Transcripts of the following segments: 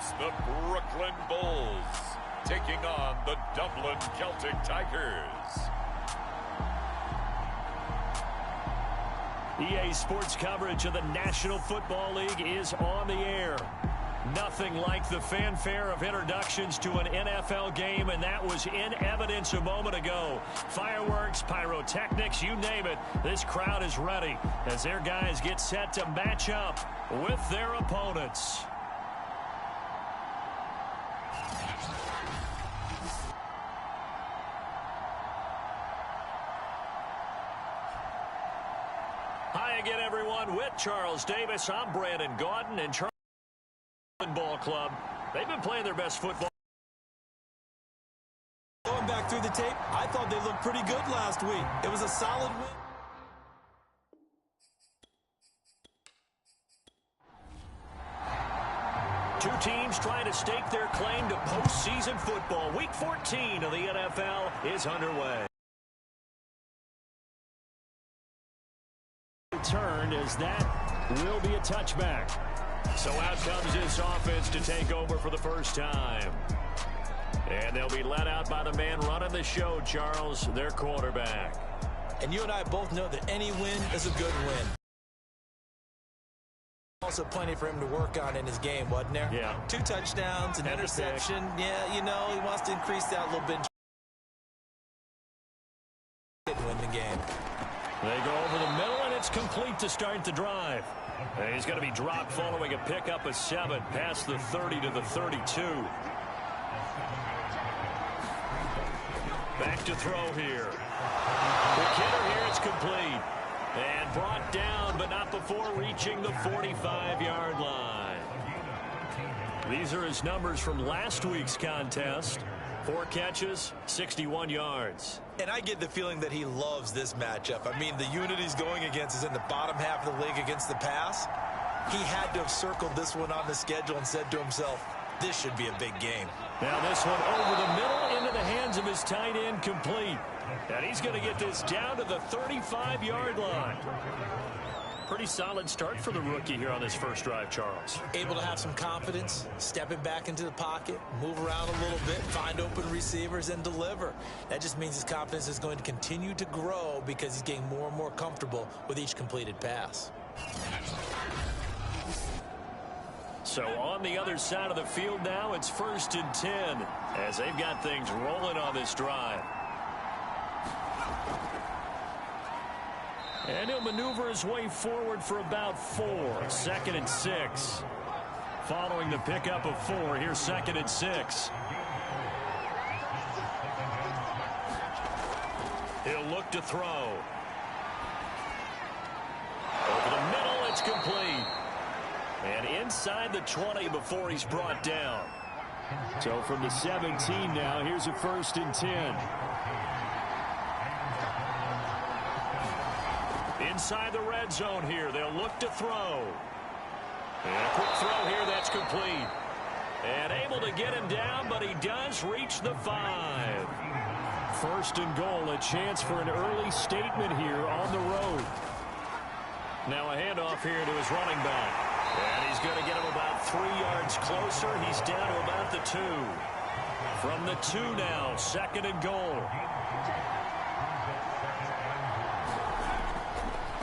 It's the Brooklyn Bulls taking on the Dublin Celtic Tigers. EA Sports coverage of the National Football League is on the air. Nothing like the fanfare of introductions to an NFL game, and that was in evidence a moment ago. Fireworks, pyrotechnics, you name it. This crowd is ready as their guys get set to match up with their opponents. Hi again, everyone. With Charles Davis, I'm Brandon Gaudin, and Charles Ball Club. They've been playing their best football. Going back through the tape, I thought they looked pretty good last week. It was a solid win. Two teams trying to stake their claim to postseason football. Week 14 of the NFL is underway. Turned as that will be a touchback. So out comes this offense to take over for the first time. And they'll be led out by the man running the show, Charles, their quarterback. And you and I both know that any win is a good win. Also plenty for him to work on in his game, wasn't there? Yeah. 2 touchdowns, an interception. Yeah, you know, he wants to increase that a little bit. Didn't win the game. They go over the middle, and it's complete to start the drive. And he's going to be dropped following a pickup of 7 past the 30 to the 32. Back to throw here. The kidder here is complete. And brought down, but not before reaching the 45-yard line. These are his numbers from last week's contest. 4 catches, 61 yards. And I get the feeling that he loves this matchup. I mean, the unit he's going against is in the bottom half of the league against the pass. He had to have circled this one on the schedule and said to himself, this should be a big game. Now this one over the middle into the hands of his tight end, complete. And he's going to get this down to the 35-yard line. Pretty solid start for the rookie here on his first drive, Charles. Able to have some confidence, stepping back into the pocket, move around a little bit, find open receivers, and deliver. That just means his confidence is going to continue to grow because he's getting more and more comfortable with each completed pass. So on the other side of the field now, it's 1st and 10 as they've got things rolling on this drive. And he'll maneuver his way forward for about 4. 2nd and 6. Following the pickup of 4, here's 2nd and 6. He'll look to throw. Over the middle, it's complete. And inside the 20 before he's brought down. So from the 17 now, here's a 1st and 10. Inside the red zone here, they'll look to throw. And a quick throw here, that's complete. And able to get him down, but he does reach the 5. 1st and goal, a chance for an early statement here on the road. Now a handoff here to his running back. And he's going to get him about 3 yards closer. He's down to about the 2. From the 2 now, 2nd and goal.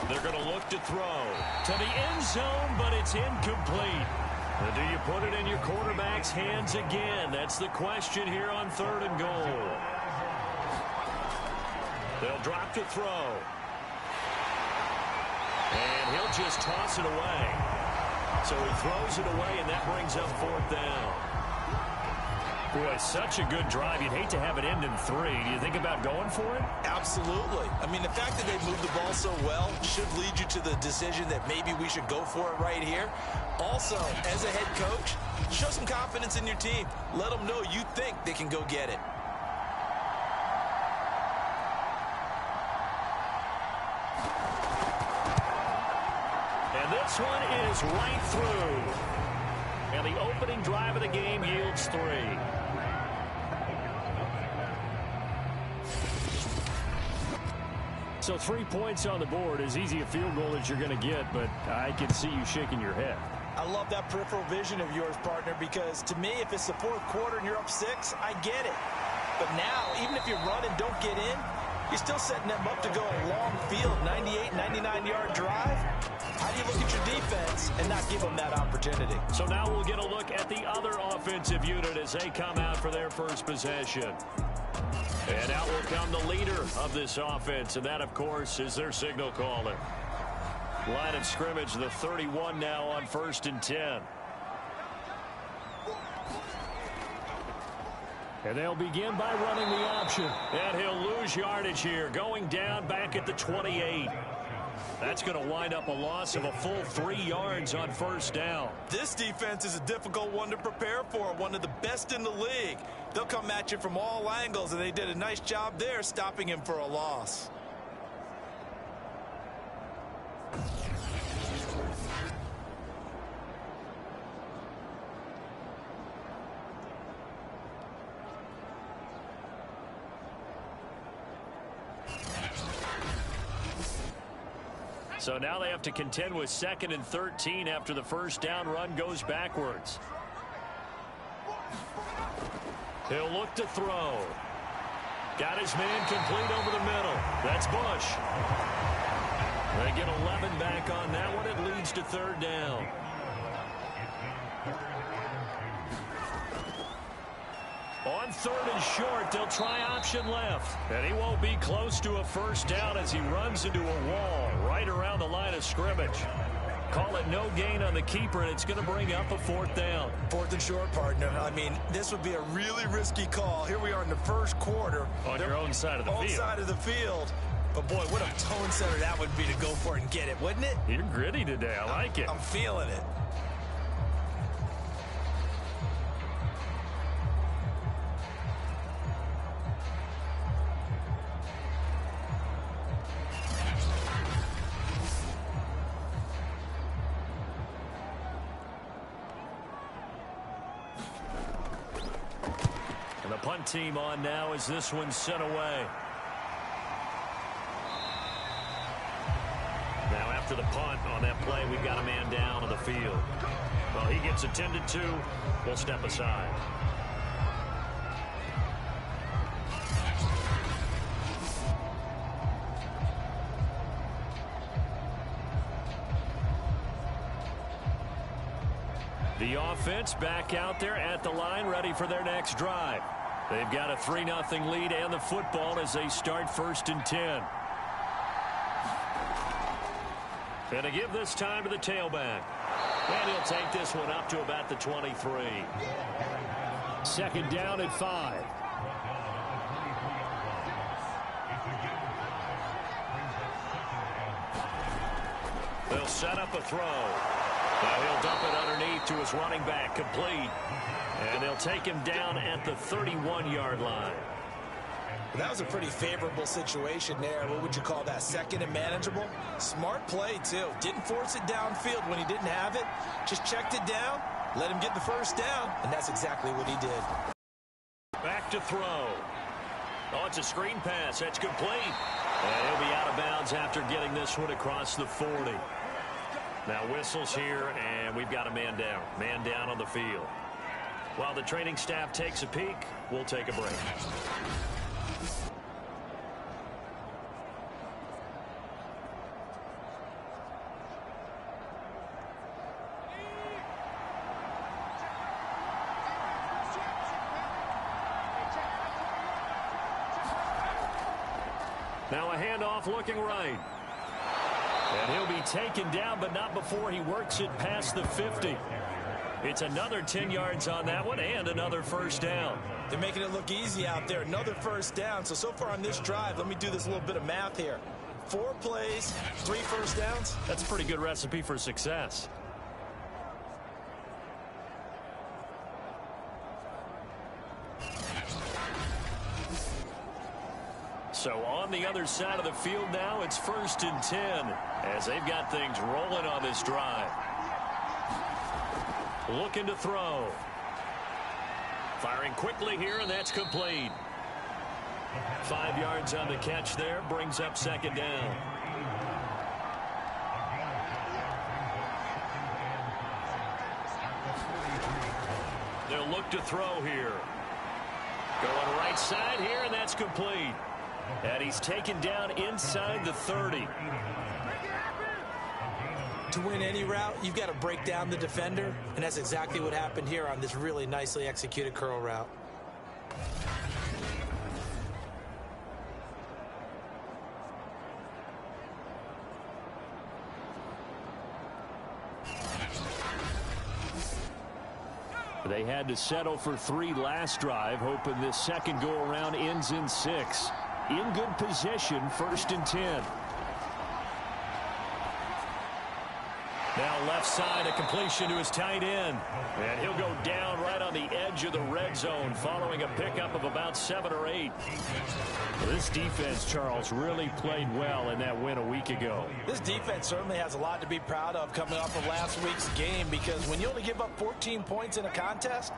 They're going to look to throw to the end zone, but it's incomplete. And do you put it in your quarterback's hands again? That's the question here on 3rd and goal. They'll drop to throw. And he'll just toss it away. So he throws it away, and that brings up 4th down. Boy, such a good drive. You'd hate to have it end in 3. Do you think about going for it? Absolutely. I mean, the fact that they moved the ball so well should lead you to the decision that maybe we should go for it right here. Also, as a head coach, show some confidence in your team. Let them know you think they can go get it. And this one is right through. And the opening drive of the game yields 3. So 3 points on the board, as easy a field goal as you're going to get, but I can see you shaking your head. I love that peripheral vision of yours, partner, because to me, if it's the fourth quarter and you're up 6, I get it. But now, even if you run and don't get in, you're still setting them up to go a long field, 98, 99-yard drive. How do you look at your defense and not give them that opportunity? So now we'll get a look at the other offensive unit as they come out for their first possession. And out will come the leader of this offense, and that, of course, is their signal caller. Line of scrimmage, the 31 now on 1st and 10. And they'll begin by running the option. And he'll lose yardage here, going down back at the 28. That's going to wind up a loss of a full 3 yards on 1st down. This defense is a difficult one to prepare for, one of the best in the league. They'll come at you from all angles, and they did a nice job there stopping him for a loss. So now they have to contend with 2nd and 13 after the first down run goes backwards. He'll look to throw. Got his man complete over the middle. That's Bush. They get 11 back on that one. It leads to 3rd down. On 3rd and short, they'll try option left. And he won't be close to a first down as he runs into a wall right around the line of scrimmage. Call it no gain on the keeper, and it's going to bring up a 4th down. 4th and short, partner. I mean, this would be a really risky call. Here we are in the first quarter. On your own side of the field. Own side of the field. But, boy, what a tone setter that would be to go for it and get it, wouldn't it? You're gritty today. I like it. I'm feeling it. And the punt team on now as this one's sent away. Now after the punt on that play, we've got a man down on the field. Well, he gets attended to. We'll step aside. The offense back out there at the line, ready for their next drive. They've got a 3-0 lead and the football as they start 1st and 10. And to give this time to the tailback. And he'll take this one up to about the 23. 2nd down at 5. They'll set up a throw. Now he'll dump it underneath to his running back, complete. And they'll take him down at the 31-yard line. That was a pretty favorable situation there. What would you call that? 2nd and manageable? Smart play, too. Didn't force it downfield when he didn't have it. Just checked it down, let him get the first down, and that's exactly what he did. Back to throw. Oh, it's a screen pass. That's complete. And he'll be out of bounds after getting this one across the 40. Now whistles here, and we've got a man down. Man down on the field. While the training staff takes a peek, we'll take a break. Now a handoff looking right. And he'll be taken down, but not before he works it past the 50. It's another 10 yards on that one and another first down. They're making it look easy out there. Another first down. So far on this drive, let me do this little bit of math here. 4 plays, 3 first downs. That's a pretty good recipe for success. So on the other side of the field now, it's 1st and 10 as they've got things rolling on this drive. Looking to throw. Firing quickly here, and that's complete. 5 yards on the catch there, brings up 2nd down. They'll look to throw here. Going right side here, and that's complete. And he's taken down inside the 30. To win any route, you've got to break down the defender, and that's exactly what happened here on this really nicely executed curl route. They had to settle for 3 last drive, hoping this second go-around ends in 6. In good position, 1st and 10. Now left side, a completion to his tight end. And he'll go down right on the edge of the red zone following a pickup of about 7 or 8. This defense, Charles, really played well in that win a week ago. This defense certainly has a lot to be proud of coming off of last week's game, because when you only give up 14 points in a contest,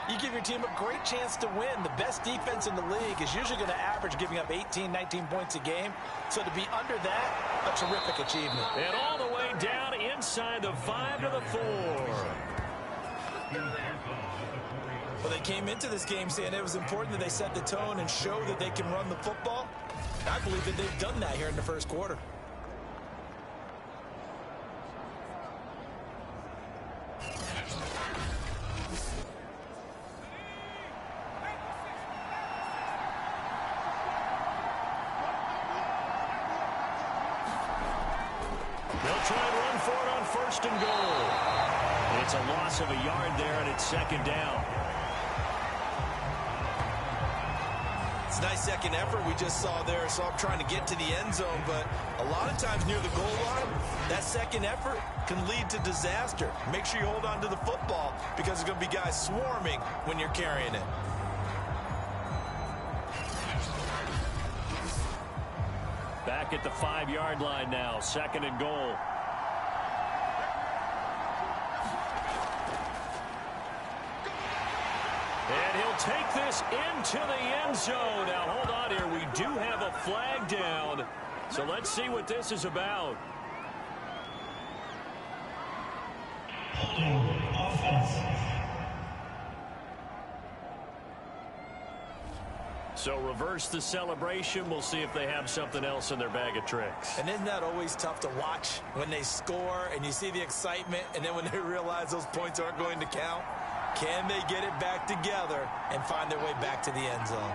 you give your team a great chance to win. The best defense in the league is usually going to average giving up 18, 19 points a game. So to be under that, a terrific achievement. And all the way down inside the 5 to the 4. Well, they came into this game saying it was important that they set the tone and show that they can run the football. I believe that they've done that here in the first quarter. They'll try and run for it on 1st and goal. It's a loss of a yard there, and it's 2nd down. It's a nice second effort we just saw there. So I'm trying to get to the end zone, but a lot of times near the goal line, that second effort can lead to disaster. Make sure you hold on to the football, because there's going to be guys swarming when you're carrying it. Back at the 5-yard line now, 2nd and goal. And he'll take this into the end zone. Now, hold on here. We do have a flag down. So let's see what this is about. So reverse the celebration. We'll see if they have something else in their bag of tricks. And isn't that always tough to watch when they score and you see the excitement, and then when they realize those points aren't going to count? Can they get it back together and find their way back to the end zone?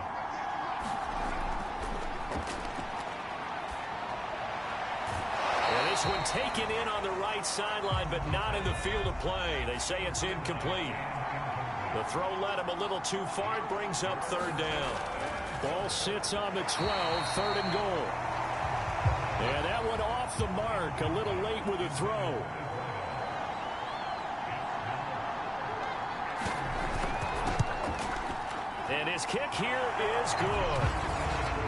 And this one taken in on the right sideline, but not in the field of play. They say it's incomplete. The throw led him a little too far. It brings up 3rd down. Ball sits on the 12, 3rd and goal. And that one off the mark, a little late with a throw. And his kick here is good.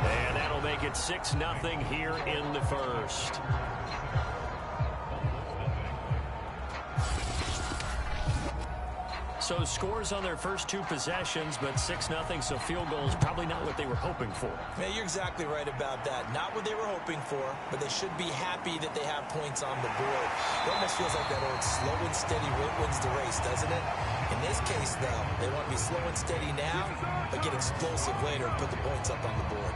And that'll make it 6-0 here in the first. So scores on their first 2 possessions, but 6-0, so field goal is probably not what they were hoping for. Yeah, you're exactly right about that. Not what they were hoping for, but they should be happy that they have points on the board. It almost feels like that old slow and steady wins the race, doesn't it? In this case, though, they want to be slow and steady now, but get explosive later and put the points up on the board.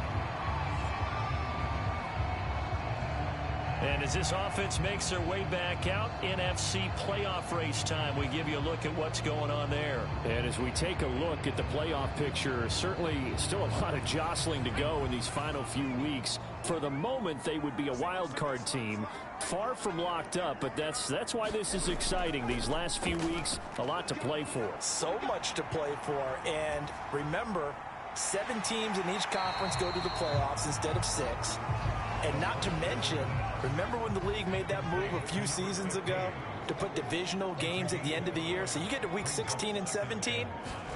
And as this offense makes their way back out, NFC playoff race time, we give you a look at what's going on there. And as we take a look at the playoff picture, certainly still a lot of jostling to go in these final few weeks. For the moment, they would be a wild card team, far from locked up, but that's why this is exciting. These last few weeks, a lot to play for. So much to play for, and remember, 7 teams in each conference go to the playoffs instead of 6. And not to mention, remember when the league made that move a few seasons ago to put divisional games at the end of the year? So you get to week 16 and 17,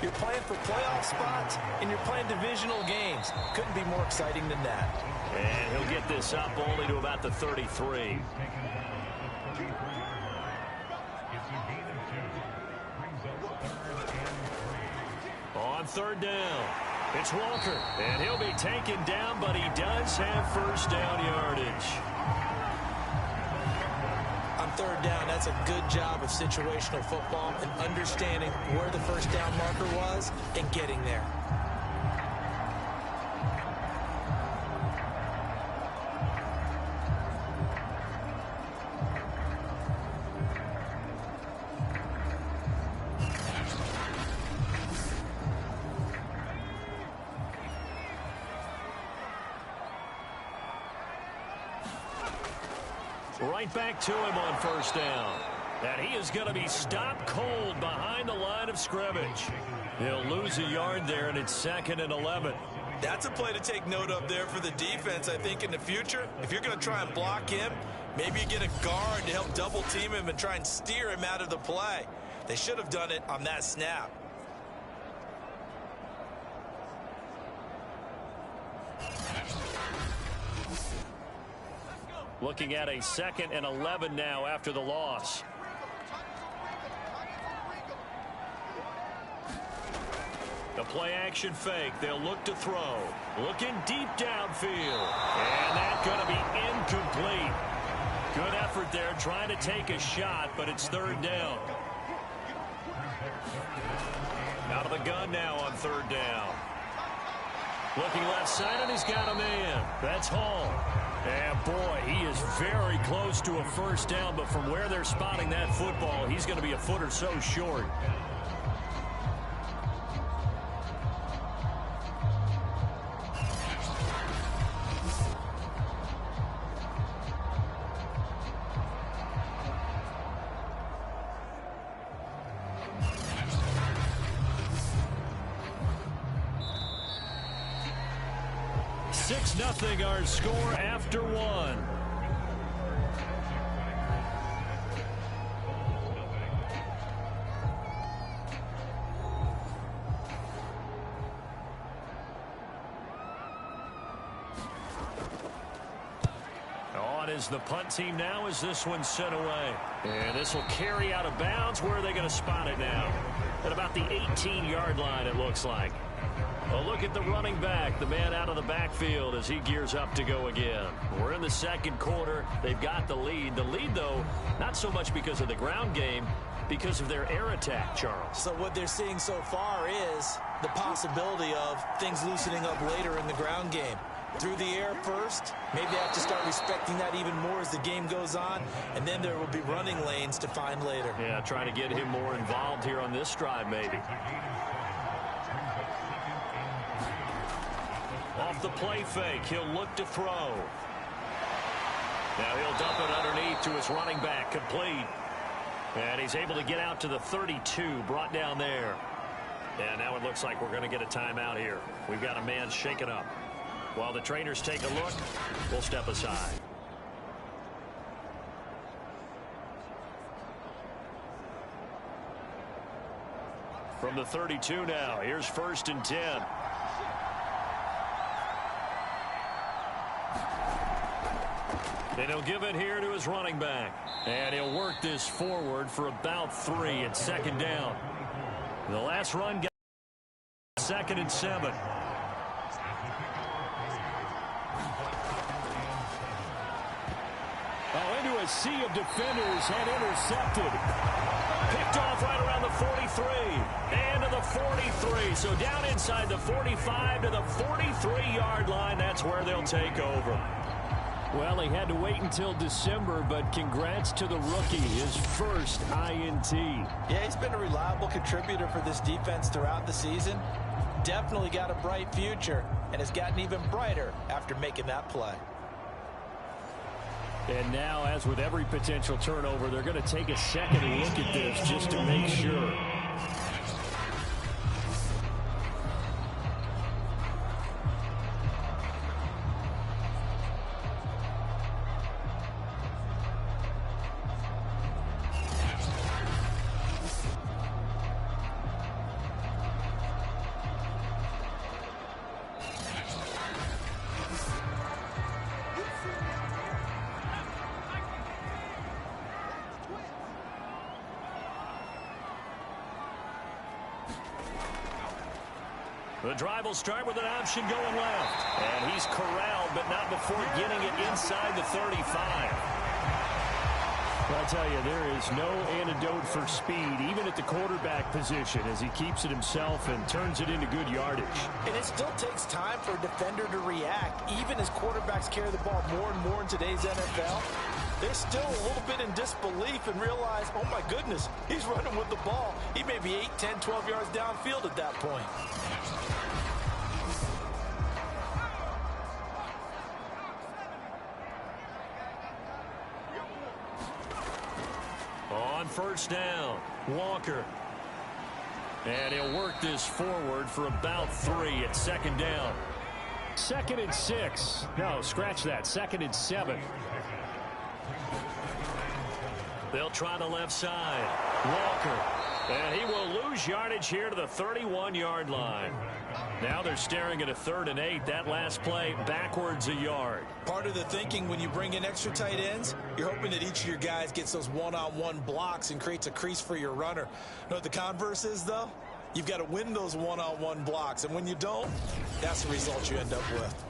you're playing for playoff spots, and you're playing divisional games. Couldn't be more exciting than that. And he'll get this up only to about the 33. On 3rd down. It's Walker, and he'll be taken down, but he does have 1st down yardage. On 3rd down, That's a good job of situational football and understanding where the first down marker was and getting there. Right back to him on first down. And he is going to be stopped cold behind the line of scrimmage. He'll lose a yard there, and it's 2nd and 11. That's a play to take note of there for the defense, I think, in the future. If you're going to try and block him, maybe you get a guard to help double team him and try and steer him out of the play. They should have done it on that snap. Looking at a 2nd and 11 now after the loss. The play action fake. They'll look to throw. Looking deep downfield. And that's going to be incomplete. Good effort there trying to take a shot, but it's 3rd down. Out of the gun now on 3rd down. Looking left side, and he's got a man. That's Hall. And boy, he is very close to a first down, but from where they're spotting that football, he's going to be a foot or so short. Nothing our score after 1. On is the punt team now as this one's sent away. And this will carry out of bounds. Where are they going to spot it now? At about the 18-yard line, it looks like. A look at the running back, the man out of the backfield as he gears up to go again. We're in the 2nd quarter. They've got the lead. The lead, though, not so much because of the ground game, because of their air attack, Charles. So what they're seeing so far is the possibility of things loosening up later in the ground game. Through the air first, maybe they have to start respecting that even more as the game goes on, and then there will be running lanes to find later. Yeah, trying to get him more involved here on this drive, maybe. Off the play fake, he'll look to throw. Now he'll dump it underneath to his running back, complete. And he's able to get out to the 32, brought down there. And now it looks like we're going to get a timeout here. We've got a man shaken up. While the trainers take a look, we'll step aside. From the 32 now, here's 1st and 10. And he'll give it here to his running back. And he'll work this forward for about 3 at 2nd down. The last run got 2nd and 7. Oh, into a sea of defenders and intercepted. Picked off right around the 43. And to the 43. So down inside the 45 to the 43-yard line. That's where they'll take over. Well, he had to wait until December, but congrats to the rookie, his first INT. Yeah, he's been a reliable contributor for this defense throughout the season. Definitely got a bright future, and has gotten even brighter after making that play. And now, as with every potential turnover, they're going to take a second look at this just to make sure. The drive will start with an option going left. And he's corralled, but not before getting it inside the 35. Well, I'll tell you, there is no antidote for speed, even at the quarterback position, as he keeps it himself and turns it into good yardage. And it still takes time for a defender to react. Even as quarterbacks carry the ball more and more in today's NFL, they're still a little bit in disbelief and realize, oh my goodness, he's running with the ball. He may be 8, 10, 12 yards downfield at that point. On first down, Walker. And he'll work this forward for about 3 at second down. 2nd and 6. No, scratch that. 2nd and 7. They'll try the left side. Walker. And he will lose yardage here to the 31-yard line. Now they're staring at a 3rd and 8. That last play backwards a yard. Part of the thinking when you bring in extra tight ends, you're hoping that each of your guys gets those one-on-one blocks and creates a crease for your runner. You know what the converse is, though? You've got to win those one-on-one blocks. And when you don't, that's the result you end up with.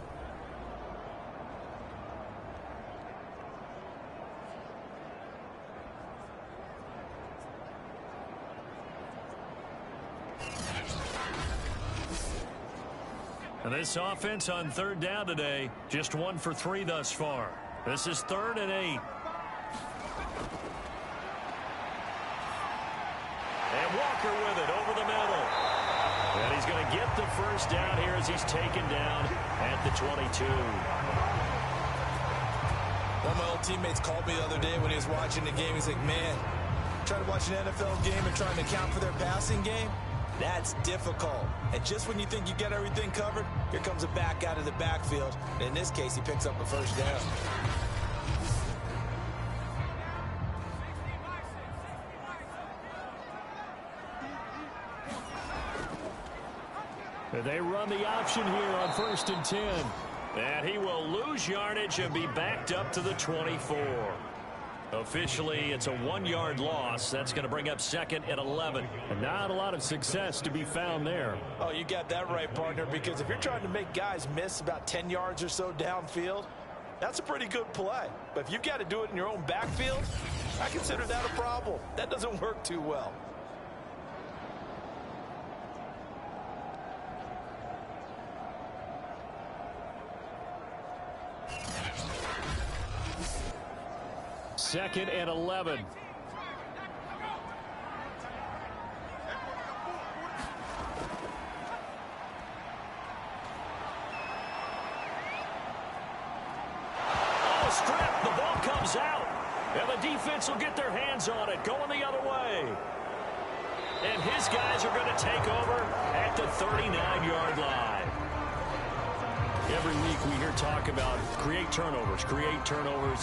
And this offense on 3rd down today, just 1 for 3 thus far. This is 3rd and 8. And Walker with it over the middle. And he's going to get the first down here as he's taken down at the 22. One of my old teammates called me the other day when he was watching the game. He's like, man, trying to watch an NFL game and trying to account for their passing game? That's difficult. And just when you think you get everything covered, here comes a back out of the backfield. And in this case, he picks up a first down. They run the option here on 1st and 10. And he will lose yardage and be backed up to the 24. Officially, it's a 1-yard loss. That's going to bring up 2nd and 11. And not a lot of success to be found there. Oh, you got that right, partner, because if you're trying to make guys miss about 10 yards or so downfield, that's a pretty good play. But if you've got to do it in your own backfield, I consider that a problem. That doesn't work too well. Second and 11. Oh, strip. The ball comes out. And the defense will get their hands on it, going the other way. And his guys are going to take over at the 39-yard line. Every week we hear talk about create turnovers.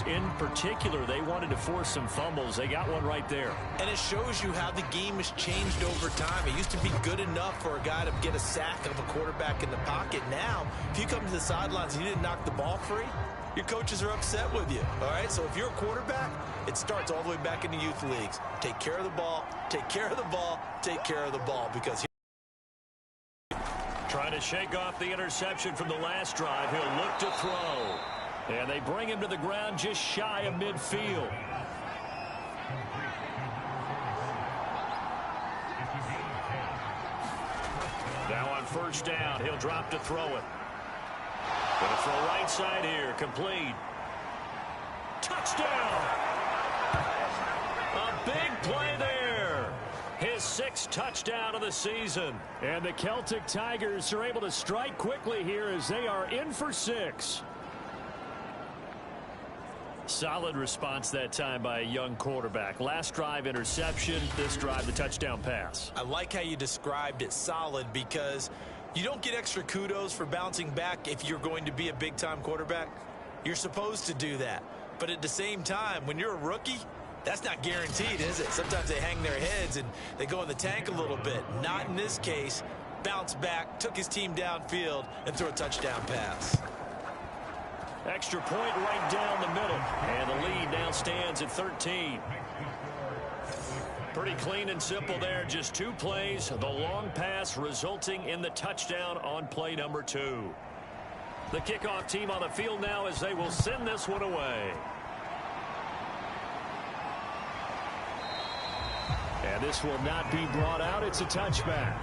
In particular, they wanted to force some fumbles. They got one right there. And it shows you how the game has changed over time. It used to be good enough for a guy to get a sack of a quarterback in the pocket. Now, if you come to the sidelines and you didn't knock the ball free, your coaches are upset with you. All right, so if you're a quarterback, it starts all the way back in the youth leagues. Take care of the ball, take care of the ball, take care of the ball, because trying to shake off the interception from the last drive. He'll look to throw. And they bring him to the ground just shy of midfield. Now on first down, he'll drop to throw it. Going to throw right side here, complete. Touchdown! A big play there. His 6th touchdown of the season. And the Celtic Tigers are able to strike quickly here as they are in for 6. Solid response that time by a young quarterback. Last drive, interception. This drive, the touchdown pass. I like how you described it, solid, because you don't get extra kudos for bouncing back if you're going to be a big-time quarterback. You're supposed to do that. But at the same time, when you're a rookie, that's not guaranteed, is it? Sometimes they hang their heads and they go in the tank a little bit. Not in this case. Bounced back, took his team downfield, and threw a touchdown pass. Extra point right down the middle. And the lead now stands at 13. Pretty clean and simple there. Just 2 plays. The long pass resulting in the touchdown on play number 2. The kickoff team on the field now as they will send this one away. this will not be brought out. It's a touchback.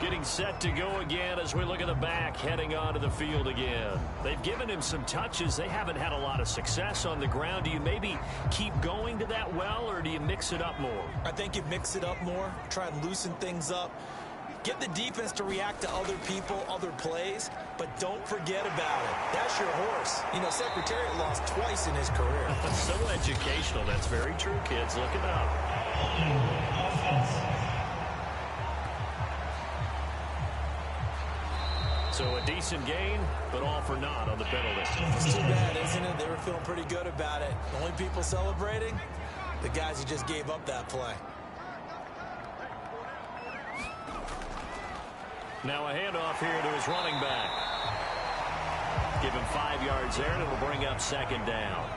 Getting set to go again as we look at the back, heading onto the field again. They've given him some touches. They haven't had a lot of success on the ground. Do you maybe keep going to that well, or do you mix it up more? I think you mix it up more, try and loosen things up. Get the defense to react to other people, other plays, but don't forget about it. That's your horse. You know, Secretariat lost twice in his career. So educational. That's very true, kids. Look it up. So a decent gain, but all for naught on the penalty. It's too bad, isn't it? They were feeling pretty good about it. The only people celebrating, the guys who just gave up that play. Now a handoff here to his running back. Give him 5 yards there, and it'll bring up second down.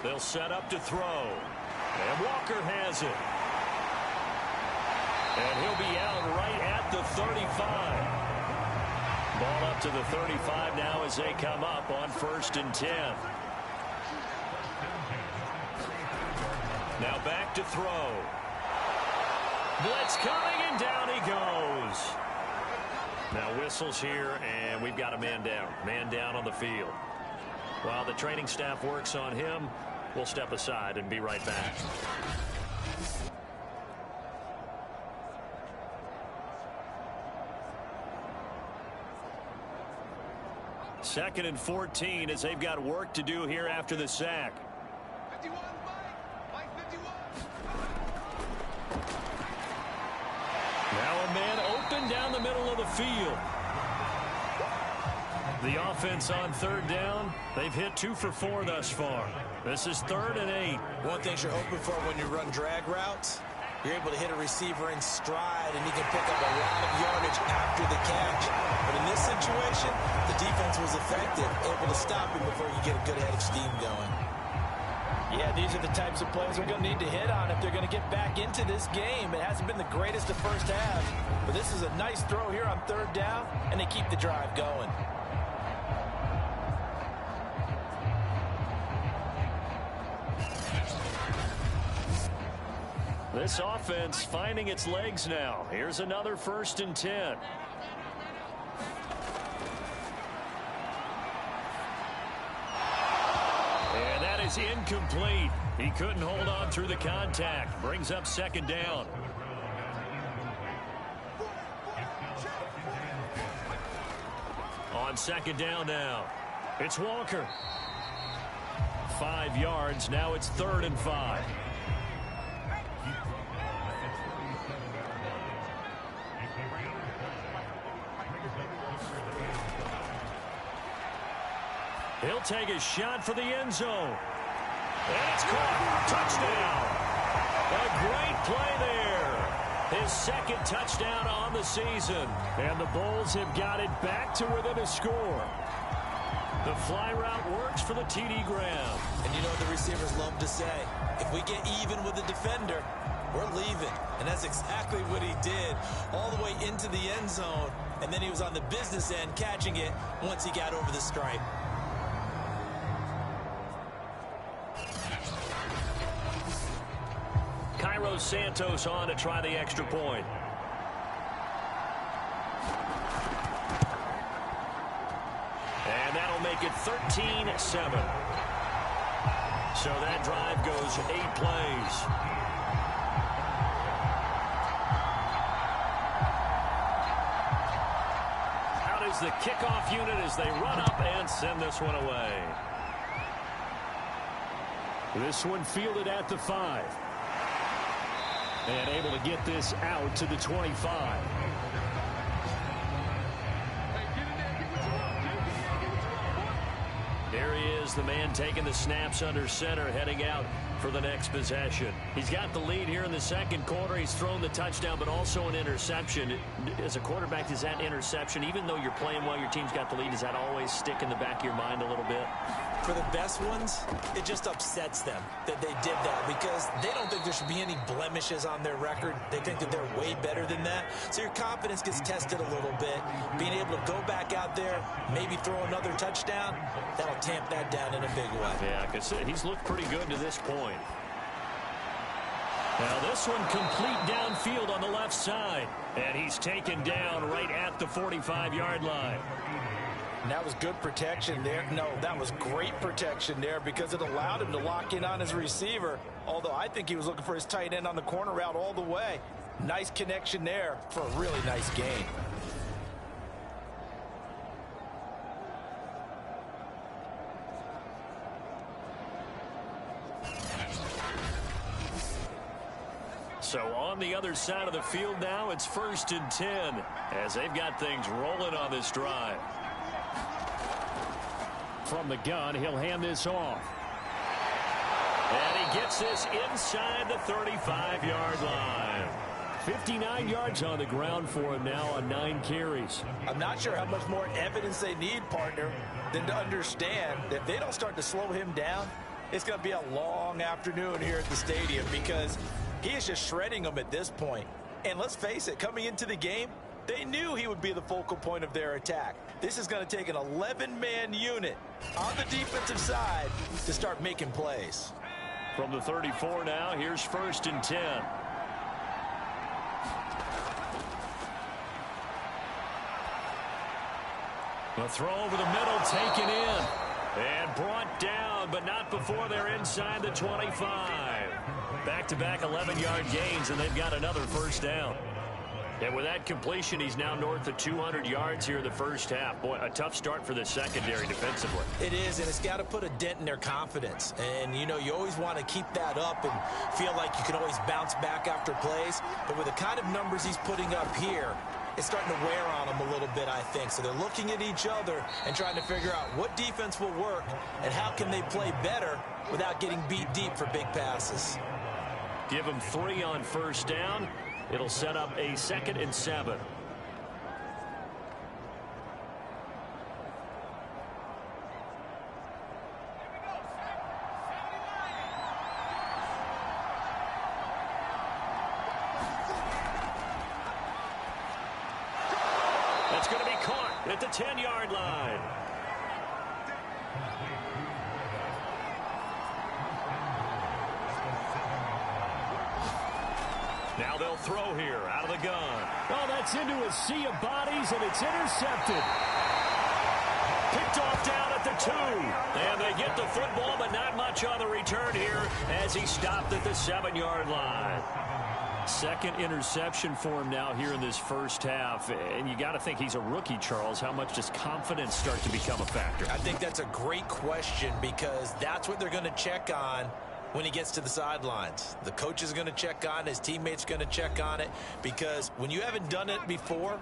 They'll set up to throw. And Walker has it. And he'll be out right at the 35. Ball up to the 35 now as they come up on 1st and 10. Now back to throw. Blitz coming, and down he goes. Now whistles here, and we've got a man down. Man down on the field. While the training staff works on him, we'll step aside and be right back. Second and 14 as they've got work to do here after the sack. 51, Mike 51. Now a man open down the middle of the field. The offense on 3rd down. They've hit 2 for 4 thus far. This is 3rd and 8. One thing you're hoping for when you run drag routes, you're able to hit a receiver in stride, and he can pick up a lot of yardage after the catch. But in this situation, the defense was effective, able to stop him before you get a good head of steam going. Yeah, these are the types of plays we're going to need to hit on if they're going to get back into this game. It hasn't been the greatest of first half, but this is a nice throw here on 3rd down, and they keep the drive going. This offense finding its legs now. Here's another 1st and 10. And that is incomplete. He couldn't hold on through the contact. Brings up 2nd down. On 2nd down now. It's Walker. 5 yards. Now it's 3rd and 5. He'll take a shot for the end zone. And it's caught. Touchdown. A great play there. His 2nd touchdown on the season. And the Bulls have got it back to within a score. The fly route works for the TD Graham. And you know what the receivers love to say? If we get even with the defender, we're leaving. And that's exactly what he did, all the way into the end zone. And then he was on the business end catching it once he got over the stripe. Cairo Santos on to try the extra point. And that'll make it 13-7. So that drive goes 8 plays. Out is the kickoff unit as they run up and send this one away. This one fielded at the 5. And able to get this out to the 25. There he is the man taking the snaps under center, heading out for the next possession. He's got the lead here in the second quarter. He's thrown the touchdown, but also an interception. As a quarterback, does that interception, even though you're playing while your team's got the lead, does that always stick in the back of your mind a little bit? For the best ones, it just upsets them that they did that because they don't think there should be any blemishes on their record. They think that they're way better than that. So your confidence gets tested a little bit. Being able to go back out there, maybe throw another touchdown, that'll tamp that down in a big way. Yeah, because he's looked pretty good to this point. Now this one complete downfield on the left side. And he's taken down right at the 45-yard line. And that was good protection there. No, that was great protection there because it allowed him to lock in on his receiver. Although I think he was looking for his tight end on the corner route all the way. Nice connection there for a really nice gain. So on the other side of the field now, it's 1st and 10 as they've got things rolling on this drive. From the gun, he'll hand this off. And he gets this inside the 35-yard line. 59 yards on the ground for him now on 9 carries. I'm not sure how much more evidence they need, partner, than to understand that if they don't start to slow him down, it's going to be a long afternoon here at the stadium because he is just shredding them at this point. And let's face it, coming into the game, they knew he would be the focal point of their attack. This is going to take an 11-man unit on the defensive side to start making plays. From the 34 now, here's 1st and 10. A throw over the middle, taken in. And brought down, but not before they're inside the 25. Back-to-back 11-yard gains, and they've got another first down. And with that completion, he's now north of 200 yards here in the first half. Boy, a tough start for the secondary defensively. It is, and it's got to put a dent in their confidence. And, you know, you always want to keep that up and feel like you can always bounce back after plays. But with the kind of numbers he's putting up here, it's starting to wear on them a little bit, I think. So they're looking at each other and trying to figure out what defense will work and how can they play better without getting beat deep for big passes. Give him 3 on first down. It'll set up a 2nd and 7. That's going to be caught at the 10-yard line. Now they'll throw here out of the gun. Oh, that's into a sea of bodies, and it's intercepted. Picked off down at the 2. And they get the football, but not much on the return here as he stopped at the 7-yard line. 2nd interception for him now here in this first half. And you got to think he's a rookie, Charles. How much does confidence start to become a factor? I think that's a great question because that's what they're going to check on when he gets to the sidelines. The coach is going to check on it. His teammates are going to check on it because when you haven't done it before,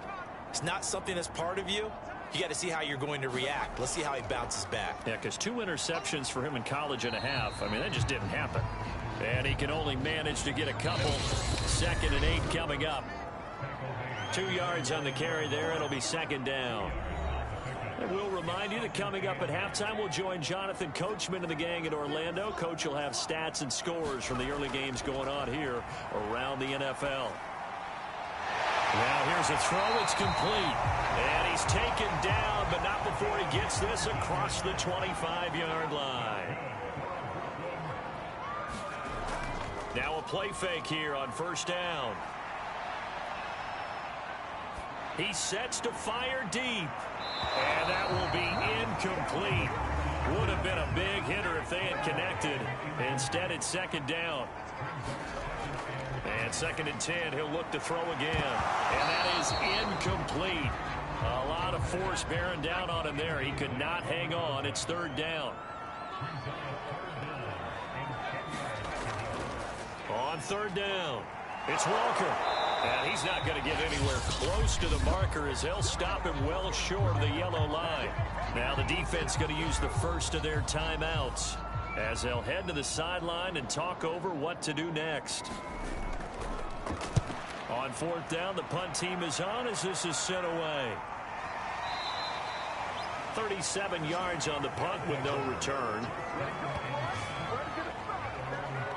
it's not something that's part of you. You got to see how you're going to react. Let's see how he bounces back. Yeah, because 2 interceptions for him in college and a half. I mean, that just didn't happen. And he can only manage to get a couple. 2nd and 8 coming up. 2 yards on the carry there. It'll be 2nd down. And we'll remind you that coming up at halftime, we'll join Jonathan Coachman and the gang in Orlando. Coach will have stats and scores from the early games going on here around the NFL. Now here's a throw. It's complete. And he's taken down, but not before he gets this across the 25-yard line. Now a play fake here on first down. He sets to fire deep. And that will be incomplete. Would have been a big hitter if they had connected. Instead, it's 2nd down. And 2nd and 10, he'll look to throw again. And that is incomplete. A lot of force bearing down on him there. He could not hang on. It's 3rd down. On 3rd down, it's Walker. And he's not going to get anywhere close to the marker as they'll stop him well short of the yellow line. Now the defense going to use the first of their timeouts as they'll head to the sideline and talk over what to do next. On fourth down, the punt team is on as this is sent away. 37 yards on the punt with no return.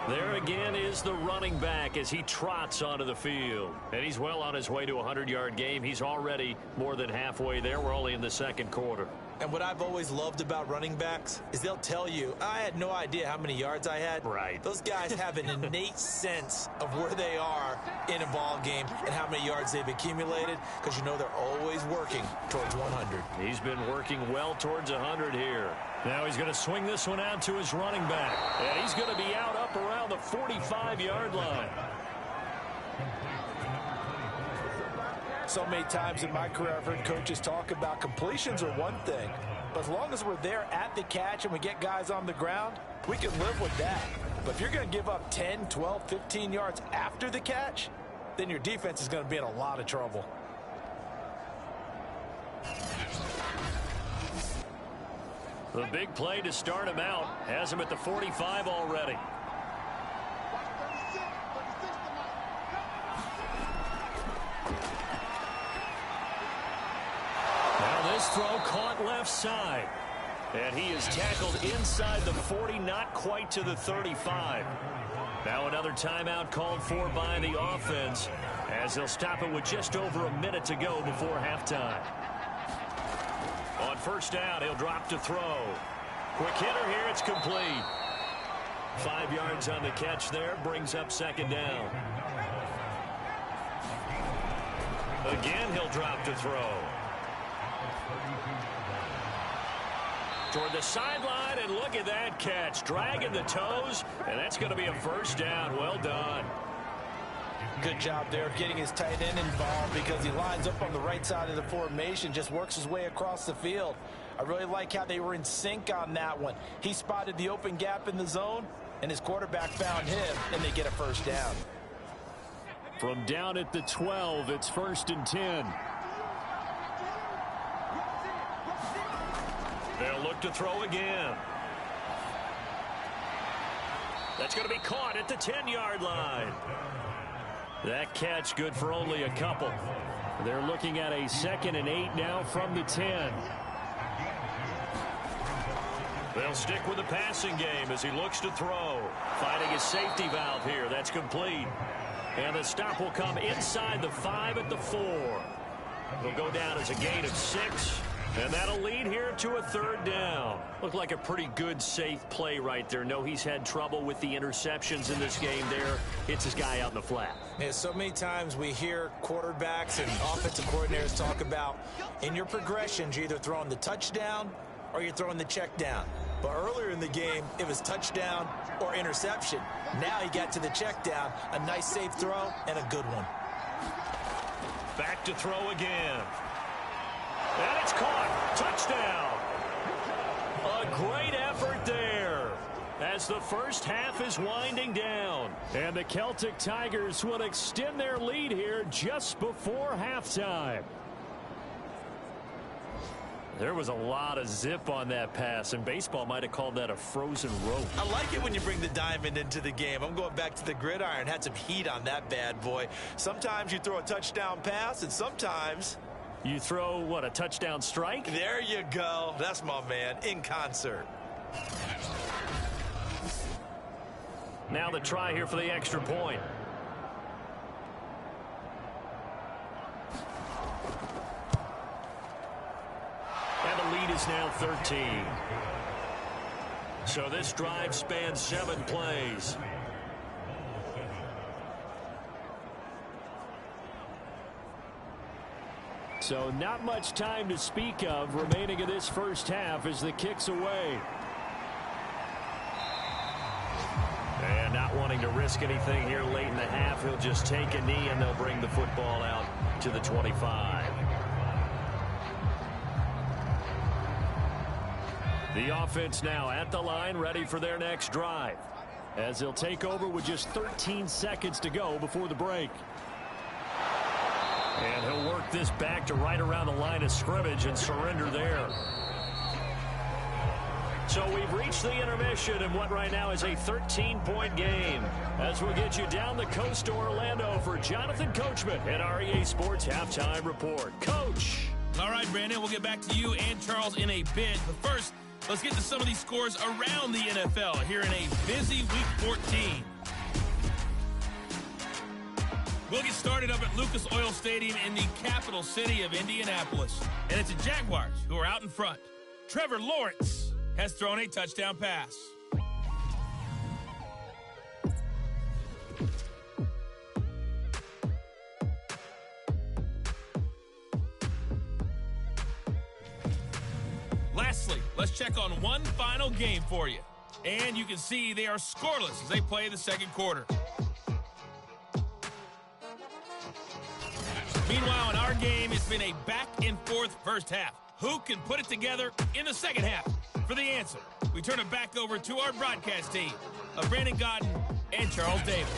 There again is the running back as he trots onto the field. And he's well on his way to a 100-yard game. He's already more than halfway there. We're only in the second quarter. And what I've always loved about running backs is they'll tell you, I had no idea how many yards I had. Right. Those guys have an innate sense of where they are in a ball game and how many yards they've accumulated, because you know they're always working towards 100. He's been working well towards 100 here. Now he's going to swing this one out to his running back. And he's going to be out up around the 45-yard line. So many times in my career, I've heard coaches talk about completions are one thing, but as long as we're there at the catch and we get guys on the ground, we can live with that. But if you're going to give up 10, 12, 15 yards after the catch, then your defense is going to be in a lot of trouble. The big play to start him out has him at the 45 already. Now this throw caught left side. And he is tackled inside the 40, not quite to the 35. Now another timeout called for by the offense as they'll stop it with just over a minute to go before halftime. On first down, he'll drop to throw. Quick hitter here, it's complete. 5 yards on the catch there, brings up second down. Again, he'll drop to throw. Toward the sideline, and look at that catch. Dragging the toes, and that's going to be a first down. Well done. Good job there getting his tight end involved because he lines up on the right side of the formation, just works his way across the field. I really like how they were in sync on that one. He spotted the open gap in the zone, and his quarterback found him, and they get a first down. From down at the 12, it's 1st and 10. They'll look to throw again. That's going to be caught at the 10-yard line. That catch good for only a couple. They're looking at a 2nd and 8 now from the 10. They'll stick with the passing game as he looks to throw. Finding his safety valve here. That's complete. And the stop will come inside the 5 at the 4. It'll go down as a gain of 6. And that'll lead here to a 3rd down. Looked like a pretty good, safe play right there. No, he's had trouble with the interceptions in this game there. Hits his guy out in the flat. Yeah, so many times we hear quarterbacks and offensive coordinators talk about in your progressions, you're either throwing the touchdown or you're throwing the check down. But earlier in the game, it was touchdown or interception. Now he got to the check down, a nice safe throw, and a good one. Back to throw again. And it's caught. Touchdown. A great effort there as the first half is winding down. And the Celtic Tigers will extend their lead here just before halftime. There was a lot of zip on that pass, and baseball might have called that a frozen rope. I like it when you bring the diamond into the game. I'm going back to the gridiron. Had some heat on that bad boy. Sometimes you throw a touchdown pass, and sometimes you throw, what, a touchdown strike? There you go. That's my man, in concert. Now the try here for the extra point. And the lead is now 13. So this drive spans 7 plays. So not much time to speak of remaining in this first half as the kick's away. And not wanting to risk anything here late in the half, he'll just take a knee and they'll bring the football out to the 25. The offense now at the line, ready for their next drive, as they'll take over with just 13 seconds to go before the break. And he'll work this back to right around the line of scrimmage and surrender there. So we've reached the intermission in what right now is a 13-point game. As we'll get you down the coast to Orlando for Jonathan Coachman at our EA Sports Halftime Report. Coach. All right, Brandon, we'll get back to you and Charles in a bit. But first, let's get to some of these scores around the NFL here in a busy Week 14. We'll get started up at Lucas Oil Stadium in the capital city of Indianapolis. And it's the Jaguars who are out in front. Trevor Lawrence has thrown a touchdown pass. Lastly, let's check on one final game for you. And you can see they are scoreless as they play the second quarter. Meanwhile, in our game, it's been a back-and-forth first half. Who can put it together in the second half? For the answer, we turn it back over to our broadcast team of Brandon Godden and Charles Davis.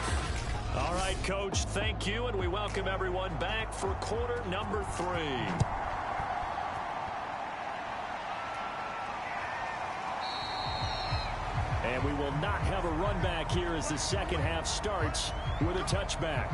All right, Coach, thank you, and we welcome everyone back for quarter number 3. And we will not have a run back here as the second half starts with a touchback.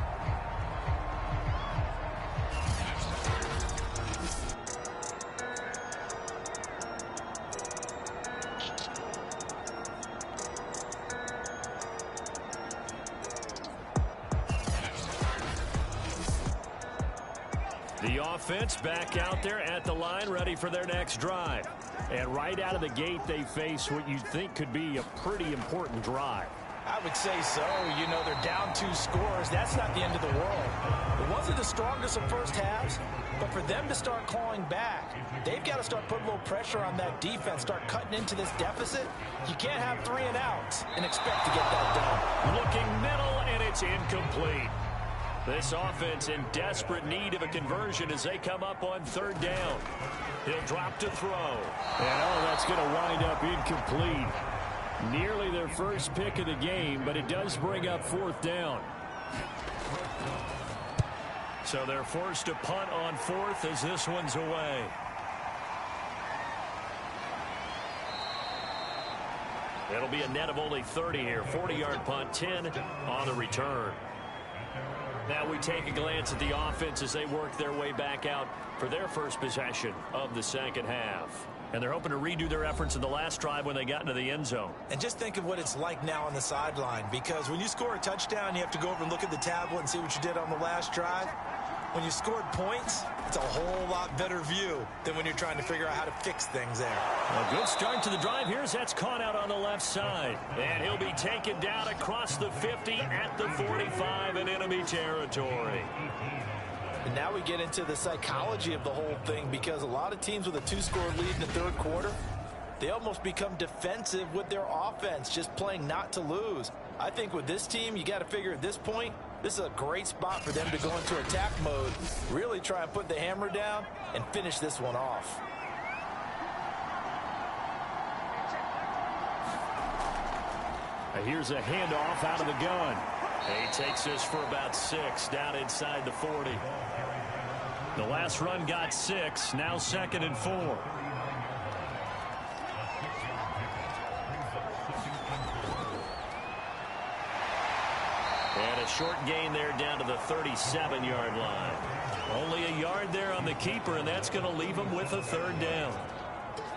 The offense back out there at the line, ready for their next drive. And right out of the gate, they face what you'd think could be a pretty important drive. I would say so. You know, they're down 2 scores. That's not the end of the world. It wasn't the strongest of first halves, but for them to start clawing back, they've got to start putting a little pressure on that defense, start cutting into this deficit. You can't have 3 and outs and expect to get that done. Looking middle, and it's incomplete. This offense in desperate need of a conversion as they come up on third down. He'll drop to throw. And, that's going to wind up incomplete. Nearly their first pick of the game, but it does bring up fourth down. So they're forced to punt on fourth as this one's away. It'll be a net of only 30 here. 40-yard punt, 10 on the return. Now we take a glance at the offense as they work their way back out for their first possession of the second half. And they're hoping to redo their efforts in the last drive when they got into the end zone. And just think of what it's like now on the sideline, because when you score a touchdown, you have to go over and look at the tablet and see what you did on the last drive. When you scored points, it's a whole lot better view than when you're trying to figure out how to fix things there. A good start to the drive here as that's caught out on the left side. And he'll be taken down across the 50 at the 45 in enemy territory. And now we get into the psychology of the whole thing, because a lot of teams with a 2-score lead in the third quarter, they almost become defensive with their offense, just playing not to lose. I think with this team, you got to figure at this point, this is a great spot for them to go into attack mode, really try and put the hammer down and finish this one off. Here's a handoff out of the gun. He takes this for about 6 down inside the 40. The last run got 6, now 2nd and 4. And a short gain there down to the 37-yard line. Only a yard there on the keeper, and that's going to leave him with a third down.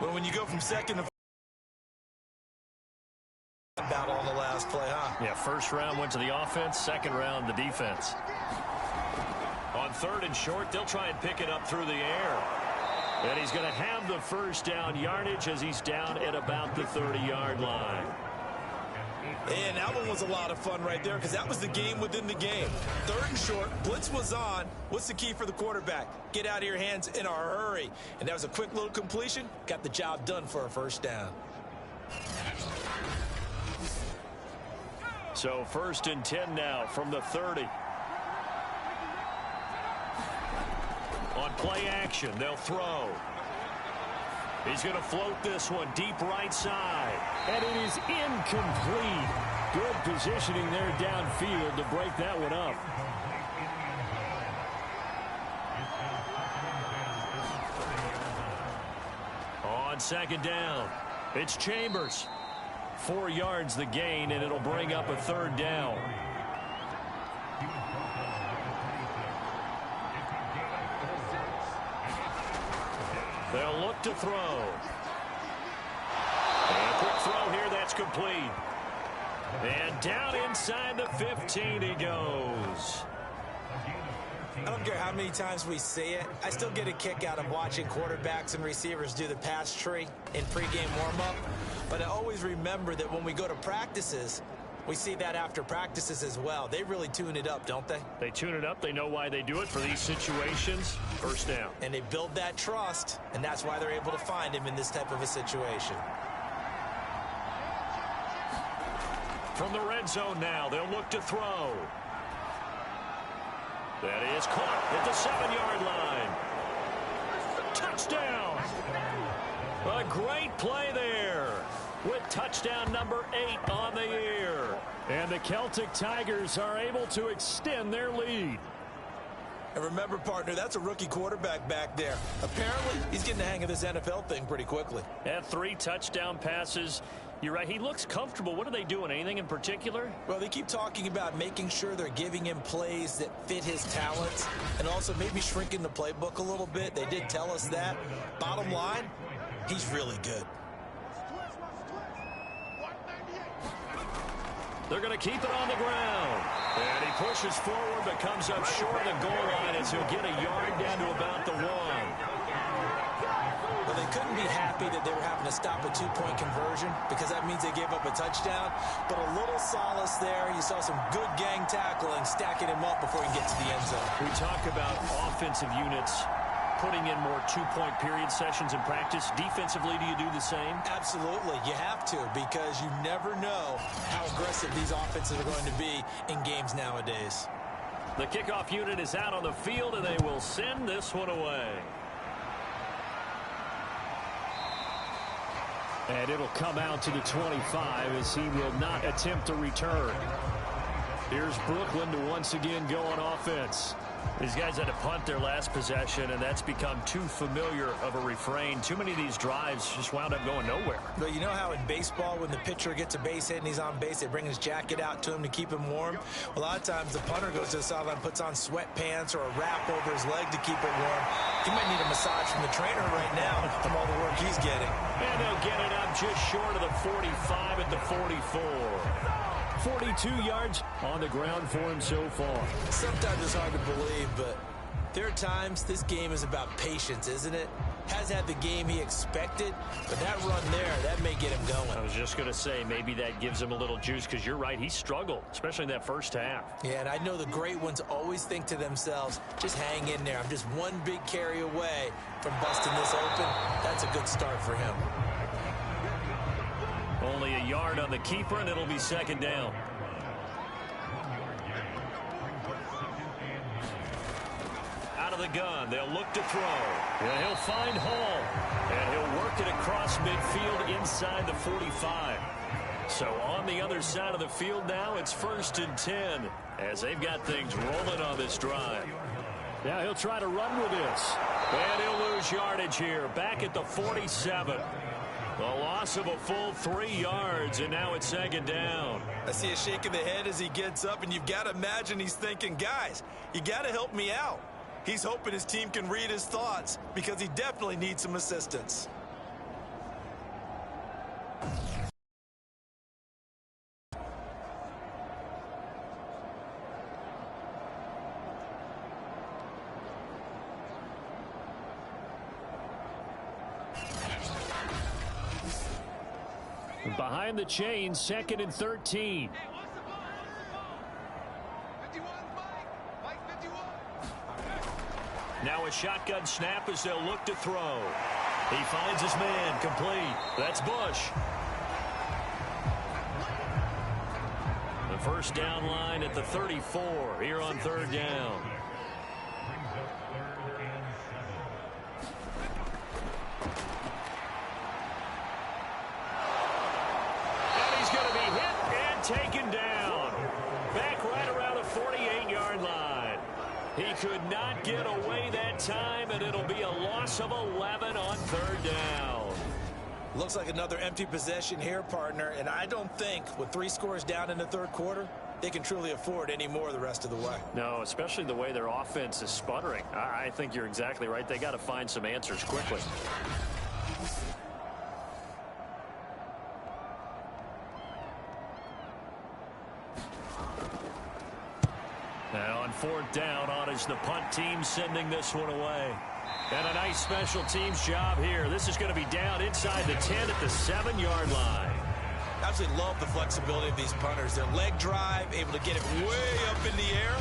Well, when you go from 2nd to battle on the last play, huh? Yeah, first round went to the offense, second round the defense. On 3rd and short, they'll try and pick it up through the air. And he's going to have the first down yardage as he's down at about the 30-yard line. And that one was a lot of fun right there, because that was the game within the game. 3rd and short, blitz was on. What's the key for the quarterback? Get out of your hands in a hurry. And that was a quick little completion. Got the job done for a first down. So 1st and 10 now from the 30. On play action, they'll throw. He's going to float this one deep right side. And it is incomplete. Good positioning there downfield to break that one up. On 2nd down, It's Chambers. 4 yards the gain, and it'll bring up a 3rd down. They'll look to throw. And a quick throw here, that's complete. And down inside the 15 he goes. I don't care how many times we see it. I still get a kick out of watching quarterbacks and receivers do the pass tree in pregame warm-up. But I always remember that when we go to practices, we see that after practices as well. They really tune it up, don't they? They tune it up. They know why they do it for these situations. 1st down. And they build that trust, and that's why they're able to find him in this type of a situation. From the red zone now, they'll look to throw. That is caught at the 7-yard line. Touchdown! A great play there with touchdown number 8 on the year. And the Celtic Tigers are able to extend their lead. And remember, partner, that's a rookie quarterback back there. Apparently, he's getting the hang of this NFL thing pretty quickly. Had 3 touchdown passes. You're right. He looks comfortable. What are they doing? Anything in particular? Well, they keep talking about making sure they're giving him plays that fit his talents and also maybe shrinking the playbook a little bit. They did tell us that. Bottom line, he's really good. They're going to keep it on the ground. And he pushes forward but comes up short of the goal line as he'll get a yard down to about the 1. Well, they couldn't be happy that they were having to stop a 2-point conversion because that means they gave up a touchdown. But a little solace there. You saw some good gang tackling, stacking him up before he can get to the end zone. We talk about offensive units putting in more 2-point period sessions in practice. Defensively, do you do the same? Absolutely. You have to because you never know how aggressive these offenses are going to be in games nowadays. The kickoff unit is out on the field, and they will send this one away. And it'll come out to the 25 as he will not attempt to return. Here's Brooklyn to once again go on offense. These guys had to punt their last possession, and that's become too familiar of a refrain. Too many of these drives just wound up going nowhere. But you know how in baseball, when the pitcher gets a base hit and he's on base, they bring his jacket out to him to keep him warm? A lot of times the punter goes to the sideline, puts on sweatpants or a wrap over his leg to keep it warm. He might need a massage from the trainer right now from all the work he's getting. And they'll get it up just short of the 45 at the 44. 42 yards on the ground for him so far. Sometimes it's hard to believe, but there are times this game is about patience, isn't it? Has had the game he expected, but that run there, that may get him going. I was just going to say, maybe that gives him a little juice because you're right, he struggled, especially in that first half. Yeah, and I know the great ones always think to themselves, just hang in there. I'm just one big carry away from busting this open. That's a good start for him. Only a yard on the keeper, and it'll be 2nd down. Out of the gun, they'll look to throw. And he'll find Hall. And he'll work it across midfield inside the 45. So on the other side of the field now, it's 1st and 10 as they've got things rolling on this drive. Now he'll try to run with this. And he'll lose yardage here, back at the 47. The loss of a full 3 yards, and now it's 2nd down. I see a shake of the head as he gets up, and you've got to imagine he's thinking, guys, you got to help me out. He's hoping his team can read his thoughts because he definitely needs some assistance. Behind the chains, 2nd and 13. Now a shotgun snap as they'll look to throw. He finds his man, complete. That's Bush. The 1st down line at the 34 here on 3rd down. Taken down. Back right around the 48-yard line. He could not get away that time, and it'll be a loss of 11 on 3rd down. Looks like another empty possession here, partner, and I don't think with 3 scores down in the third quarter, they can truly afford any more the rest of the way. No, especially the way their offense is sputtering. I think you're exactly right. They got to find some answers quickly. Now on 4th down, on is the punt team sending this one away. And a nice special teams job here. This is going to be down inside the 10 at the 7-yard line. Absolutely love the flexibility of these punters. Their leg drive, able to get it way up in the air,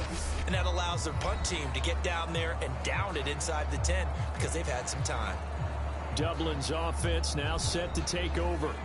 and that allows their punt team to get down there and down it inside the 10 because they've had some time. Dublin's offense now set to take over.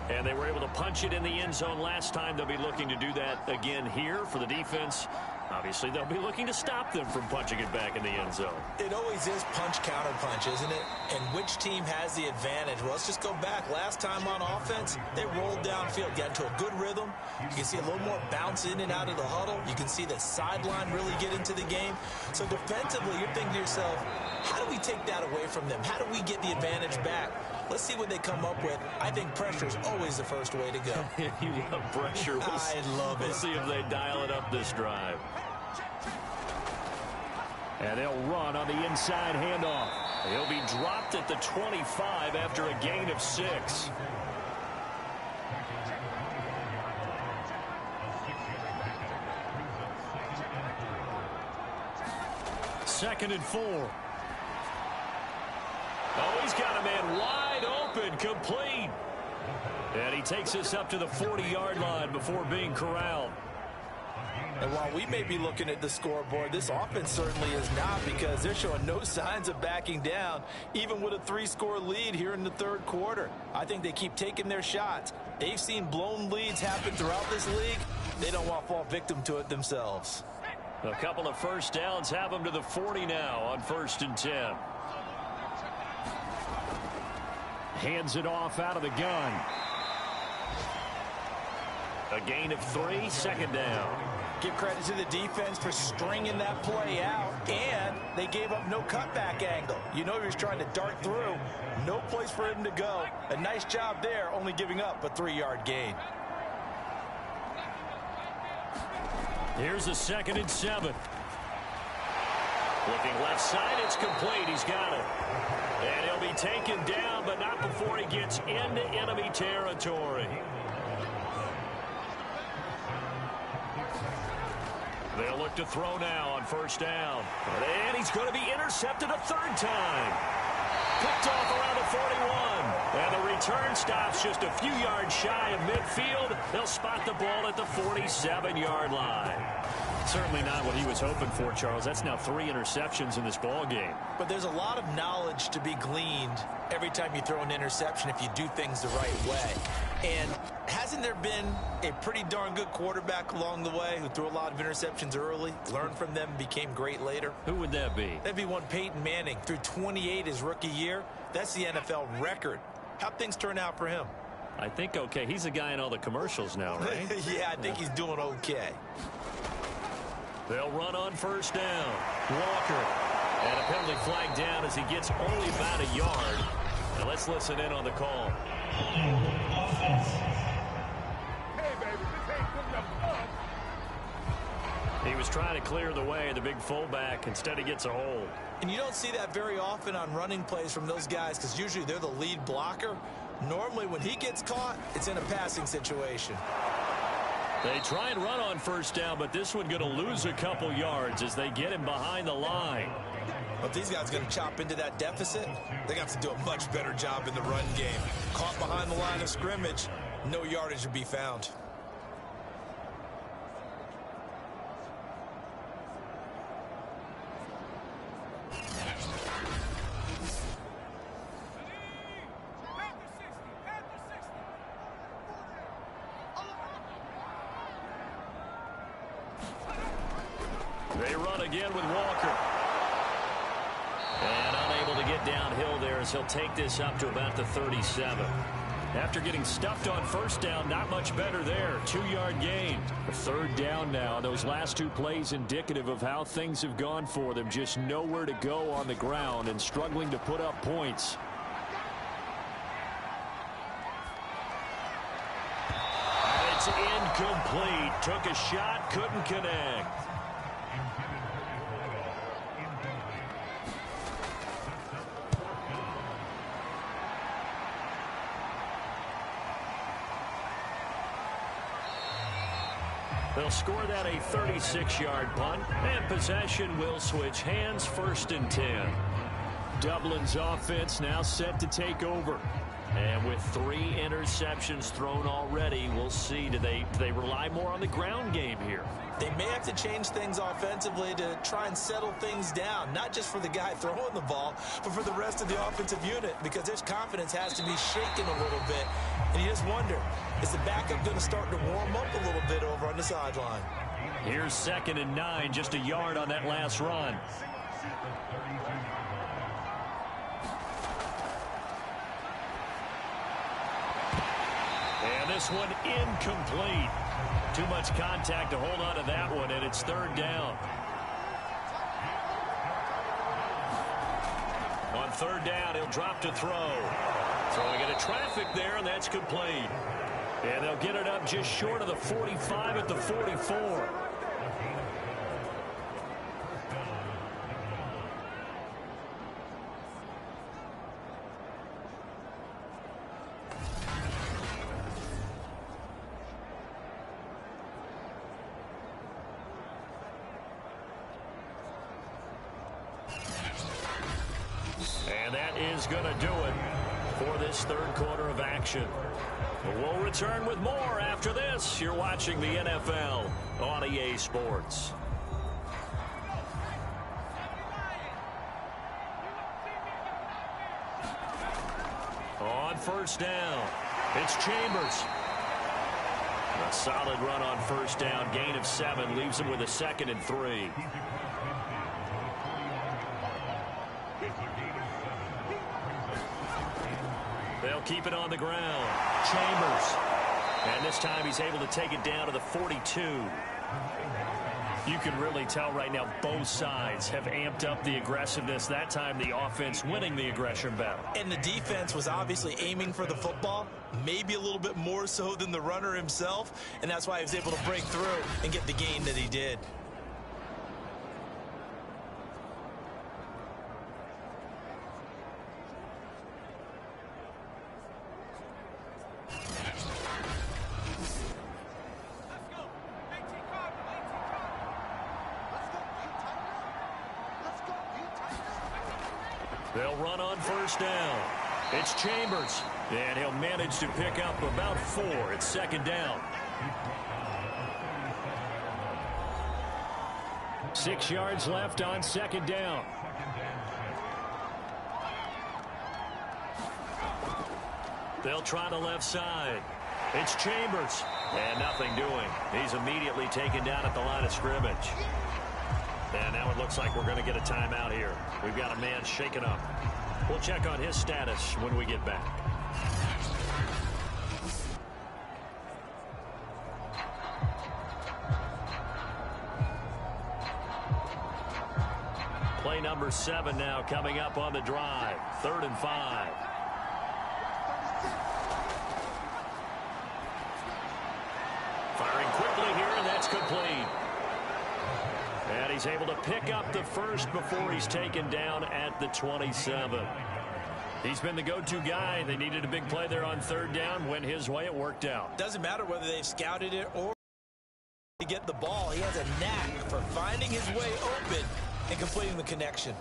And they were able to punch it in the end zone last time. They'll be looking to do that again here for the defense. Obviously, they'll be looking to stop them from punching it back in the end zone. It always is punch-counter-punch, isn't it? And which team has the advantage? Well, let's just go back. Last time on offense, they rolled downfield, got into a good rhythm. You can see a little more bounce in and out of the huddle. You can see the sideline really get into the game. So defensively, you're thinking to yourself, how do we take that away from them? How do we get the advantage back? Let's see what they come up with. I think pressure is always the first way to go. You love pressure. I love it. We'll see if they dial it up this drive. And they'll run on the inside handoff. He'll be dropped at the 25 after a gain of 6. Second and 4. Oh, he's got a man wide open, complete. And he takes us up to the 40-yard line before being corralled. And while we may be looking at the scoreboard, this offense certainly is not, because they're showing no signs of backing down, even with a 3-score lead here in the third quarter. I think they keep taking their shots. They've seen blown leads happen throughout this league. They don't want to fall victim to it themselves. A couple of first downs have them to the 40 now on 1st and 10. Hands it off out of the gun. A gain of 3, 2nd down. Give credit to the defense for stringing that play out, and they gave up no cutback angle. You know he was trying to dart through. No place for him to go. A nice job there, only giving up a 3-yard gain. Here's a 2nd and 7. Looking left side, it's complete. He's got it. And he'll be taken down, but not before he gets into enemy territory. They'll look to throw now on 1st down. And he's going to be intercepted a 3rd time. Picked off around the 41. And the return stops just a few yards shy of midfield. They'll spot the ball at the 47-yard line. Certainly not what he was hoping for, Charles. That's now 3 interceptions in this ball game. But there's a lot of knowledge to be gleaned every time you throw an interception if you do things the right way. And hasn't there been a pretty darn good quarterback along the way who threw a lot of interceptions early, learned from them, became great later? Who would that be? That'd be one Peyton Manning. Threw 28 his rookie year. That's the NFL record. How'd things turn out for him? I think okay. He's a guy in all the commercials now, right? Yeah, I think he's doing okay. They'll run on 1st down. Walker. And a penalty flag down as he gets only about a yard. Now let's listen in on the call. He was trying to clear the way, the big fullback. Instead, he gets a hold. And you don't see that very often on running plays from those guys, because usually they're the lead blocker. Normally, when he gets caught, it's in a passing situation. They try and run on 1st down, but this one going to lose a couple yards as they get him behind the line. But these guys are going to chop into that deficit. They got to do a much better job in the run game. Caught behind the line of scrimmage, no yardage to be found. They run again with Walker. And unable to get downhill there as he'll take this up to about the 37. After getting stuffed on 1st down, not much better there. 2-yard gain. A 3rd down now. Those last 2 plays indicative of how things have gone for them. Just nowhere to go on the ground and struggling to put up points. Incomplete. Took a shot, couldn't connect. They'll score that a 36-yard punt, and possession will switch hands, 1st and 10. Dublin's offense now set to take over. And with 3 interceptions thrown already, we'll see, do they rely more on the ground game here? They may have to change things offensively to try and settle things down, not just for the guy throwing the ball, but for the rest of the offensive unit, because his confidence has to be shaken a little bit. And you just wonder, is the backup going to start to warm up a little bit over on the sideline? Here's 2nd and 9, just a yard on that last run. And this one incomplete. Too much contact to hold on to that one, and it's 3rd down. On 3rd down, he'll drop to throw. Throwing into traffic there, and that's complete. And they'll get it up just short of the 45 at the 44. And that is going to do it for this 3rd quarter of action. We'll return with more after this. You're watching the NFL on EA Sports. On 1st down, it's Chambers. A solid run on 1st down. Gain of 7 leaves him with a 2nd and 3. They'll keep it on the ground. Chambers. And this time he's able to take it down to the 42. You can really tell right now both sides have amped up the aggressiveness. That time the offense winning the aggression battle. And the defense was obviously aiming for the football, maybe a little bit more so than the runner himself, and that's why he was able to break through and get the gain that he did. They'll run on 1st down. It's Chambers, and he'll manage to pick up about 4. It's 2nd down. 6 yards left on 2nd down. They'll try the left side. It's Chambers, and nothing doing. He's immediately taken down at the line of scrimmage. And now it looks like we're going to get a timeout here. We've got a man shaken up. We'll check on his status when we get back. Play number 7 now coming up on the drive. 3rd and 5. Firing quickly here, and that's complete. And he's able to pick up the 1st before he's taken down at the 27. He's been the go-to guy. They needed a big play there on 3rd down. Went his way. It worked out. Doesn't matter whether they've scouted it or to get the ball. He has a knack for finding his way open and completing the connection.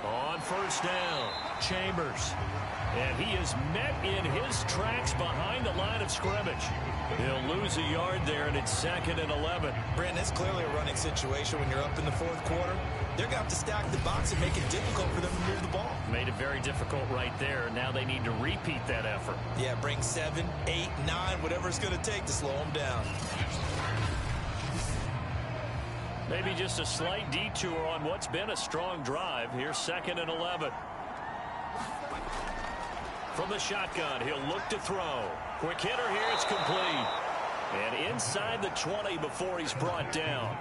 On 1st down, Chambers. And he is met in his tracks behind the line of scrimmage. He'll lose a yard there, and it's 2nd and 11. Brandon, it's clearly a running situation when you're up in the 4th quarter. They're going to have to stack the box and make it difficult for them to move the ball. Made it very difficult right there. Now they need to repeat that effort. Yeah, bring 7, 8, 9, whatever it's going to take to slow them down. Maybe just a slight detour on what's been a strong drive. Here's 2nd and 11. From the shotgun, he'll look to throw. Quick hitter here, it's complete. And inside the 20 before he's brought down.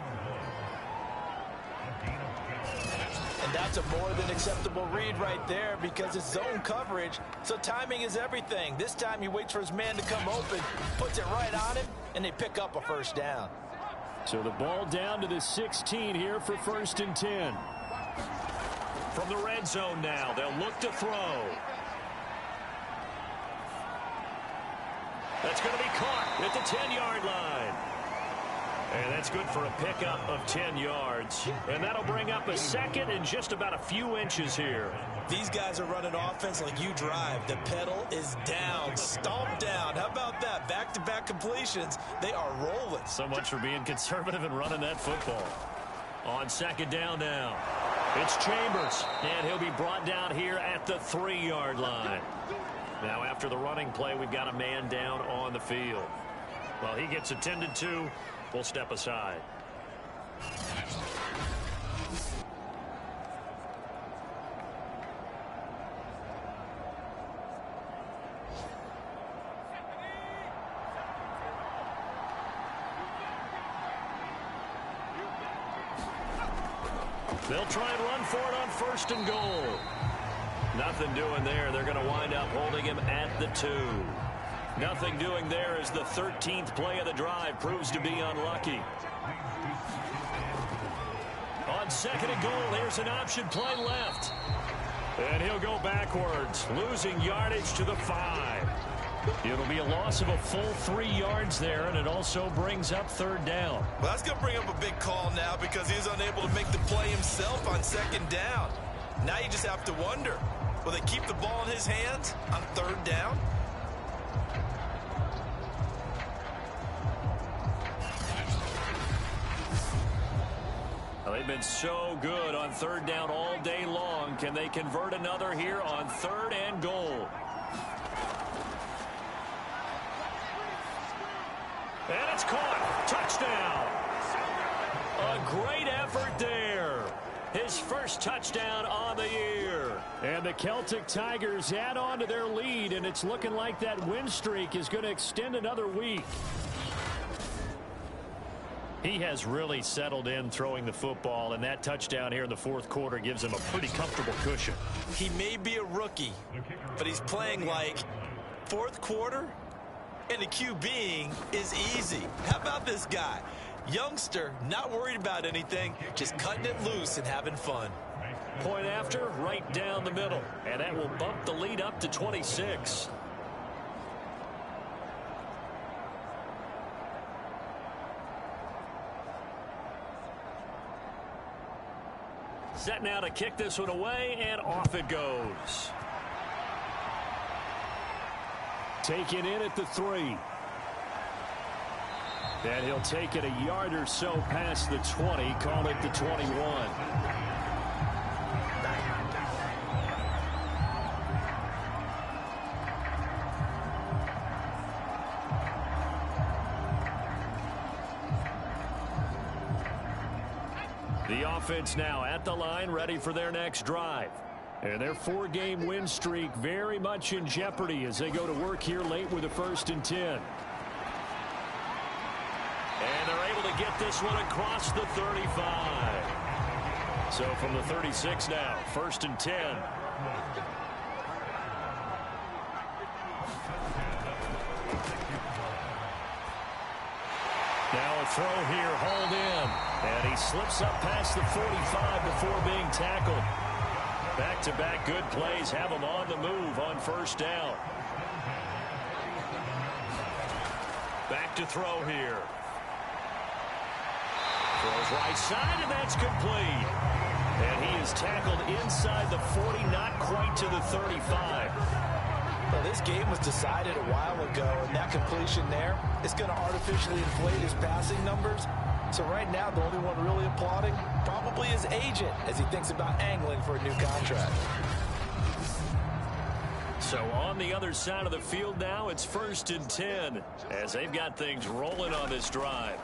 And that's a more than acceptable read right there because it's zone coverage, so timing is everything. This time he waits for his man to come open, puts it right on him, and they pick up a first down. So the ball down to the 16 here for 1st and 10. From the red zone now, they'll look to throw. That's going to be caught at the 10-yard line. And that's good for a pickup of 10 yards. And that'll bring up a second and just about a few inches here. These guys are running offense like you drive. The pedal is down, stomped down. How about that? Back-to-back completions. They are rolling. So much for being conservative and running that football. On 2nd down now, it's Chambers. And he'll be brought down here at the 3-yard line. Now after the running play, we've got a man down on the field. Well, he gets attended to. We'll step aside. They'll try and run for it on 1st and goal. Nothing doing there. They're going to wind up holding him at the 2. Nothing doing there as the 13th play of the drive proves to be unlucky. On 2nd and goal, here's an option play left. And he'll go backwards, losing yardage to the 5. It'll be a loss of a full 3 yards there, and it also brings up 3rd down. Well, that's going to bring up a big call now because he's unable to make the play himself on 2nd down. Now you just have to wonder, will they keep the ball in his hands on 3rd down? Well, they've been so good on 3rd down all day long. Can they convert another here on 3rd and goal? And it's caught. Touchdown. A great effort there. His first touchdown on the year. And the Celtic Tigers add on to their lead, and it's looking like that win streak is going to extend another week. He has really settled in throwing the football, and that touchdown here in the 4th quarter gives him a pretty comfortable cushion. He may be a rookie, but he's playing like 4th quarter, and the QBing is easy. How about this guy? Youngster, not worried about anything, just cutting it loose and having fun. Point after, right down the middle, and that will bump the lead up to 26. Set now to kick this one away, and off it goes. Taken in at the 3. And he'll take it a yard or so past the 20, call it the 21. The offense now at the line, ready for their next drive. And their 4-game win streak very much in jeopardy as they go to work here late with a 1st and 10. And they're able to get this one across the 35. So from the 36 now, 1st and 10. Now a throw here, hauled in. And he slips up past the 45 before being tackled. Back-to-back good plays have him on the move on 1st down. Back to throw here. Throws right side, and that's complete. And he is tackled inside the 40, not quite to the 35. Well, this game was decided a while ago, and that completion there is going to artificially inflate his passing numbers. So right now, the only one really applauding probably his agent as he thinks about angling for a new contract. So on the other side of the field now, it's 1st and 10 as they've got things rolling on this drive.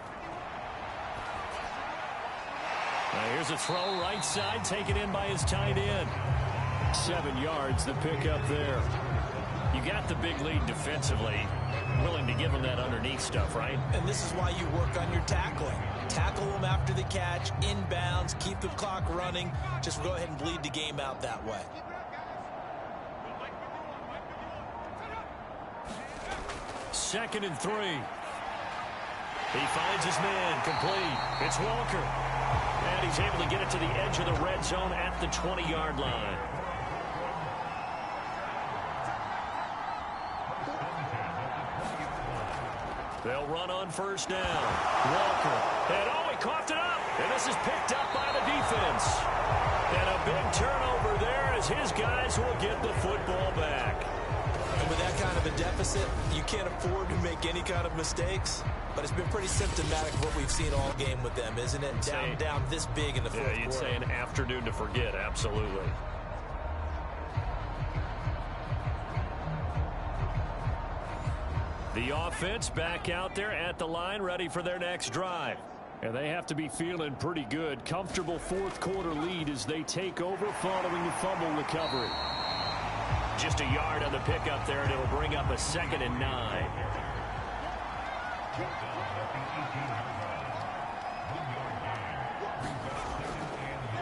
Now here's a throw right side, taken in by his tight end. 7 yards, the pickup there. You got the big lead defensively. Willing to give them that underneath stuff, right? And this is why you work on your tackling. Tackle them after the catch, inbounds, keep the clock running. Just go ahead and bleed the game out that way. Second and 3. He finds his man, complete. It's Walker. And he's able to get it to the edge of the red zone at the 20-yard line. They'll run on first down. Walker. And he coughed it up. And this is picked up by the defense. And a big turnover there as his guys will get the football back. And with that kind of a deficit, you can't afford to make any kind of mistakes. But it's been pretty symptomatic of what we've seen all game with them, isn't it? Down this big in the fourth quarter. Yeah, you'd say an afternoon to forget, absolutely. The offense back out there at the line, ready for their next drive. And they have to be feeling pretty good. Comfortable fourth quarter lead as they take over following the fumble recovery. Just a yard on the pickup there, and it'll bring up a 2nd and 9.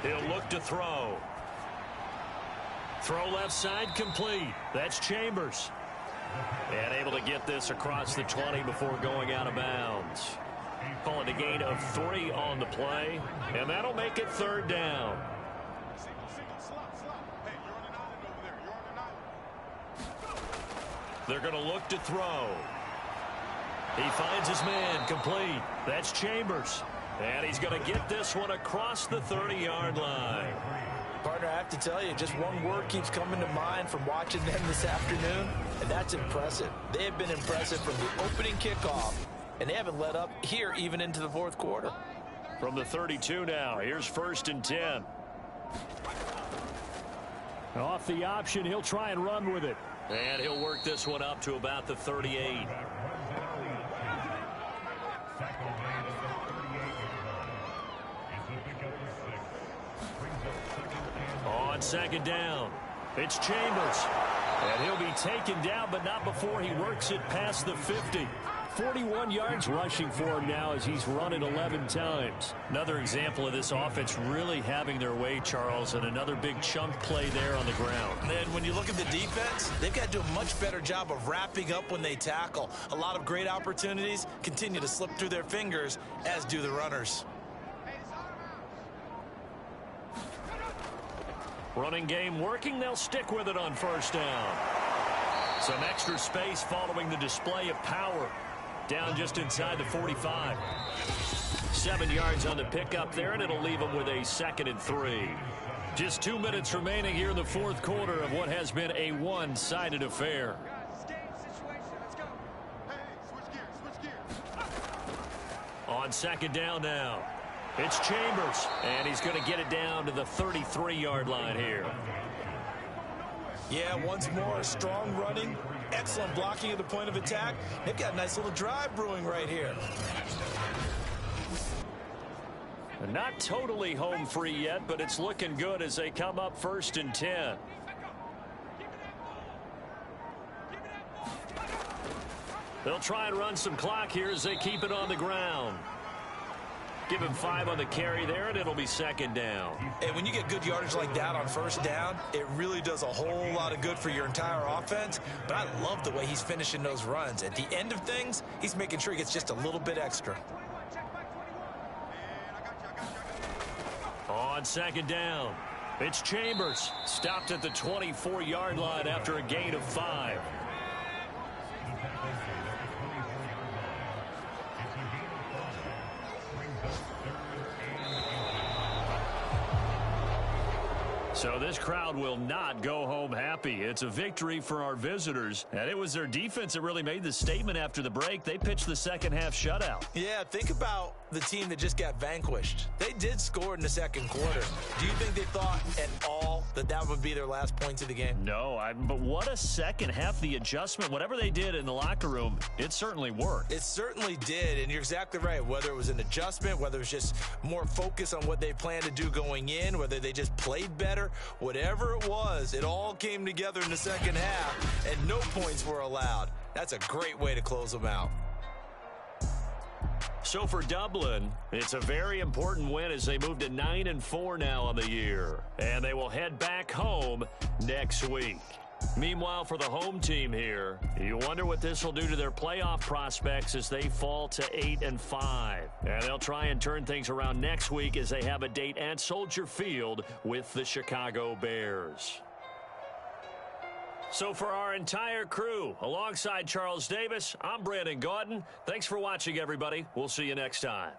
He'll look to throw. Throw left side complete. That's Chambers. And able to get this across the 20 before going out of bounds. Call it a gain of 3 on the play, and that'll make it 3rd down. They're going to look to throw. He finds his man, complete. That's Chambers. And he's going to get this one across the 30-yard line. Partner, I have to tell you, just one word keeps coming to mind from watching them this afternoon, and that's impressive. They have been impressive from the opening kickoff, and they haven't let up here even into the fourth quarter. From the 32 now, here's 1st and 10. Off the option, he'll try and run with it. And he'll work this one up to about the 38. On 2nd down, it's Chambers. And he'll be taken down, but not before he works it past the 50. 41 yards rushing for him now as he's run it 11 times. Another example of this offense really having their way, Charles, and another big chunk play there on the ground. And when you look at the defense, they've got to do a much better job of wrapping up when they tackle. A lot of great opportunities continue to slip through their fingers, as do the runners. Running game working. They'll stick with it on 1st down. Some extra space following the display of power. Down just inside the 45. 7 yards on the pickup there, and it'll leave them with a 2nd and 3. Just 2 minutes remaining here in the fourth quarter of what has been a one-sided affair. On 2nd down now, it's Chambers, and he's going to get it down to the 33-yard line here. Yeah, once more, strong running, excellent blocking at the point of attack. They've got a nice little drive brewing right here. Not totally home free yet, but it's looking good as they come up 1st and 10. They'll try and run some clock here as they keep it on the ground. Give him 5 on the carry there, and it'll be 2nd down. And when you get good yardage like that on 1st down, it really does a whole lot of good for your entire offense. But I love the way he's finishing those runs. At the end of things, he's making sure he gets just a little bit extra. On 2nd down, it's Chambers. Stopped at the 24-yard line after a gain of 5. So this crowd will not go home happy. It's a victory for our visitors, and it was their defense that really made the statement after the break. They pitched the second half shutout. Yeah, think about the team that just got vanquished. They did score in the second quarter. Do you think they thought at all that that would be their last points of the game? No, but what a second half. The adjustment, whatever they did in the locker room, it certainly worked. It certainly did, and you're exactly right. Whether it was an adjustment, whether it was just more focus on what they planned to do going in, whether they just played better, Whatever it was, it all came together in the second half, and no points were allowed. That's a great way to close them out. So for Dublin, it's a very important win as they move to 9-4 now on the year. And they will head back home next week. Meanwhile, for the home team here, you wonder what this will do to their playoff prospects as they fall to 8-5. And they'll try and turn things around next week as they have a date at Soldier Field with the Chicago Bears. So for our entire crew, alongside Charles Davis, I'm Brandon Gaudin. Thanks for watching, everybody. We'll see you next time.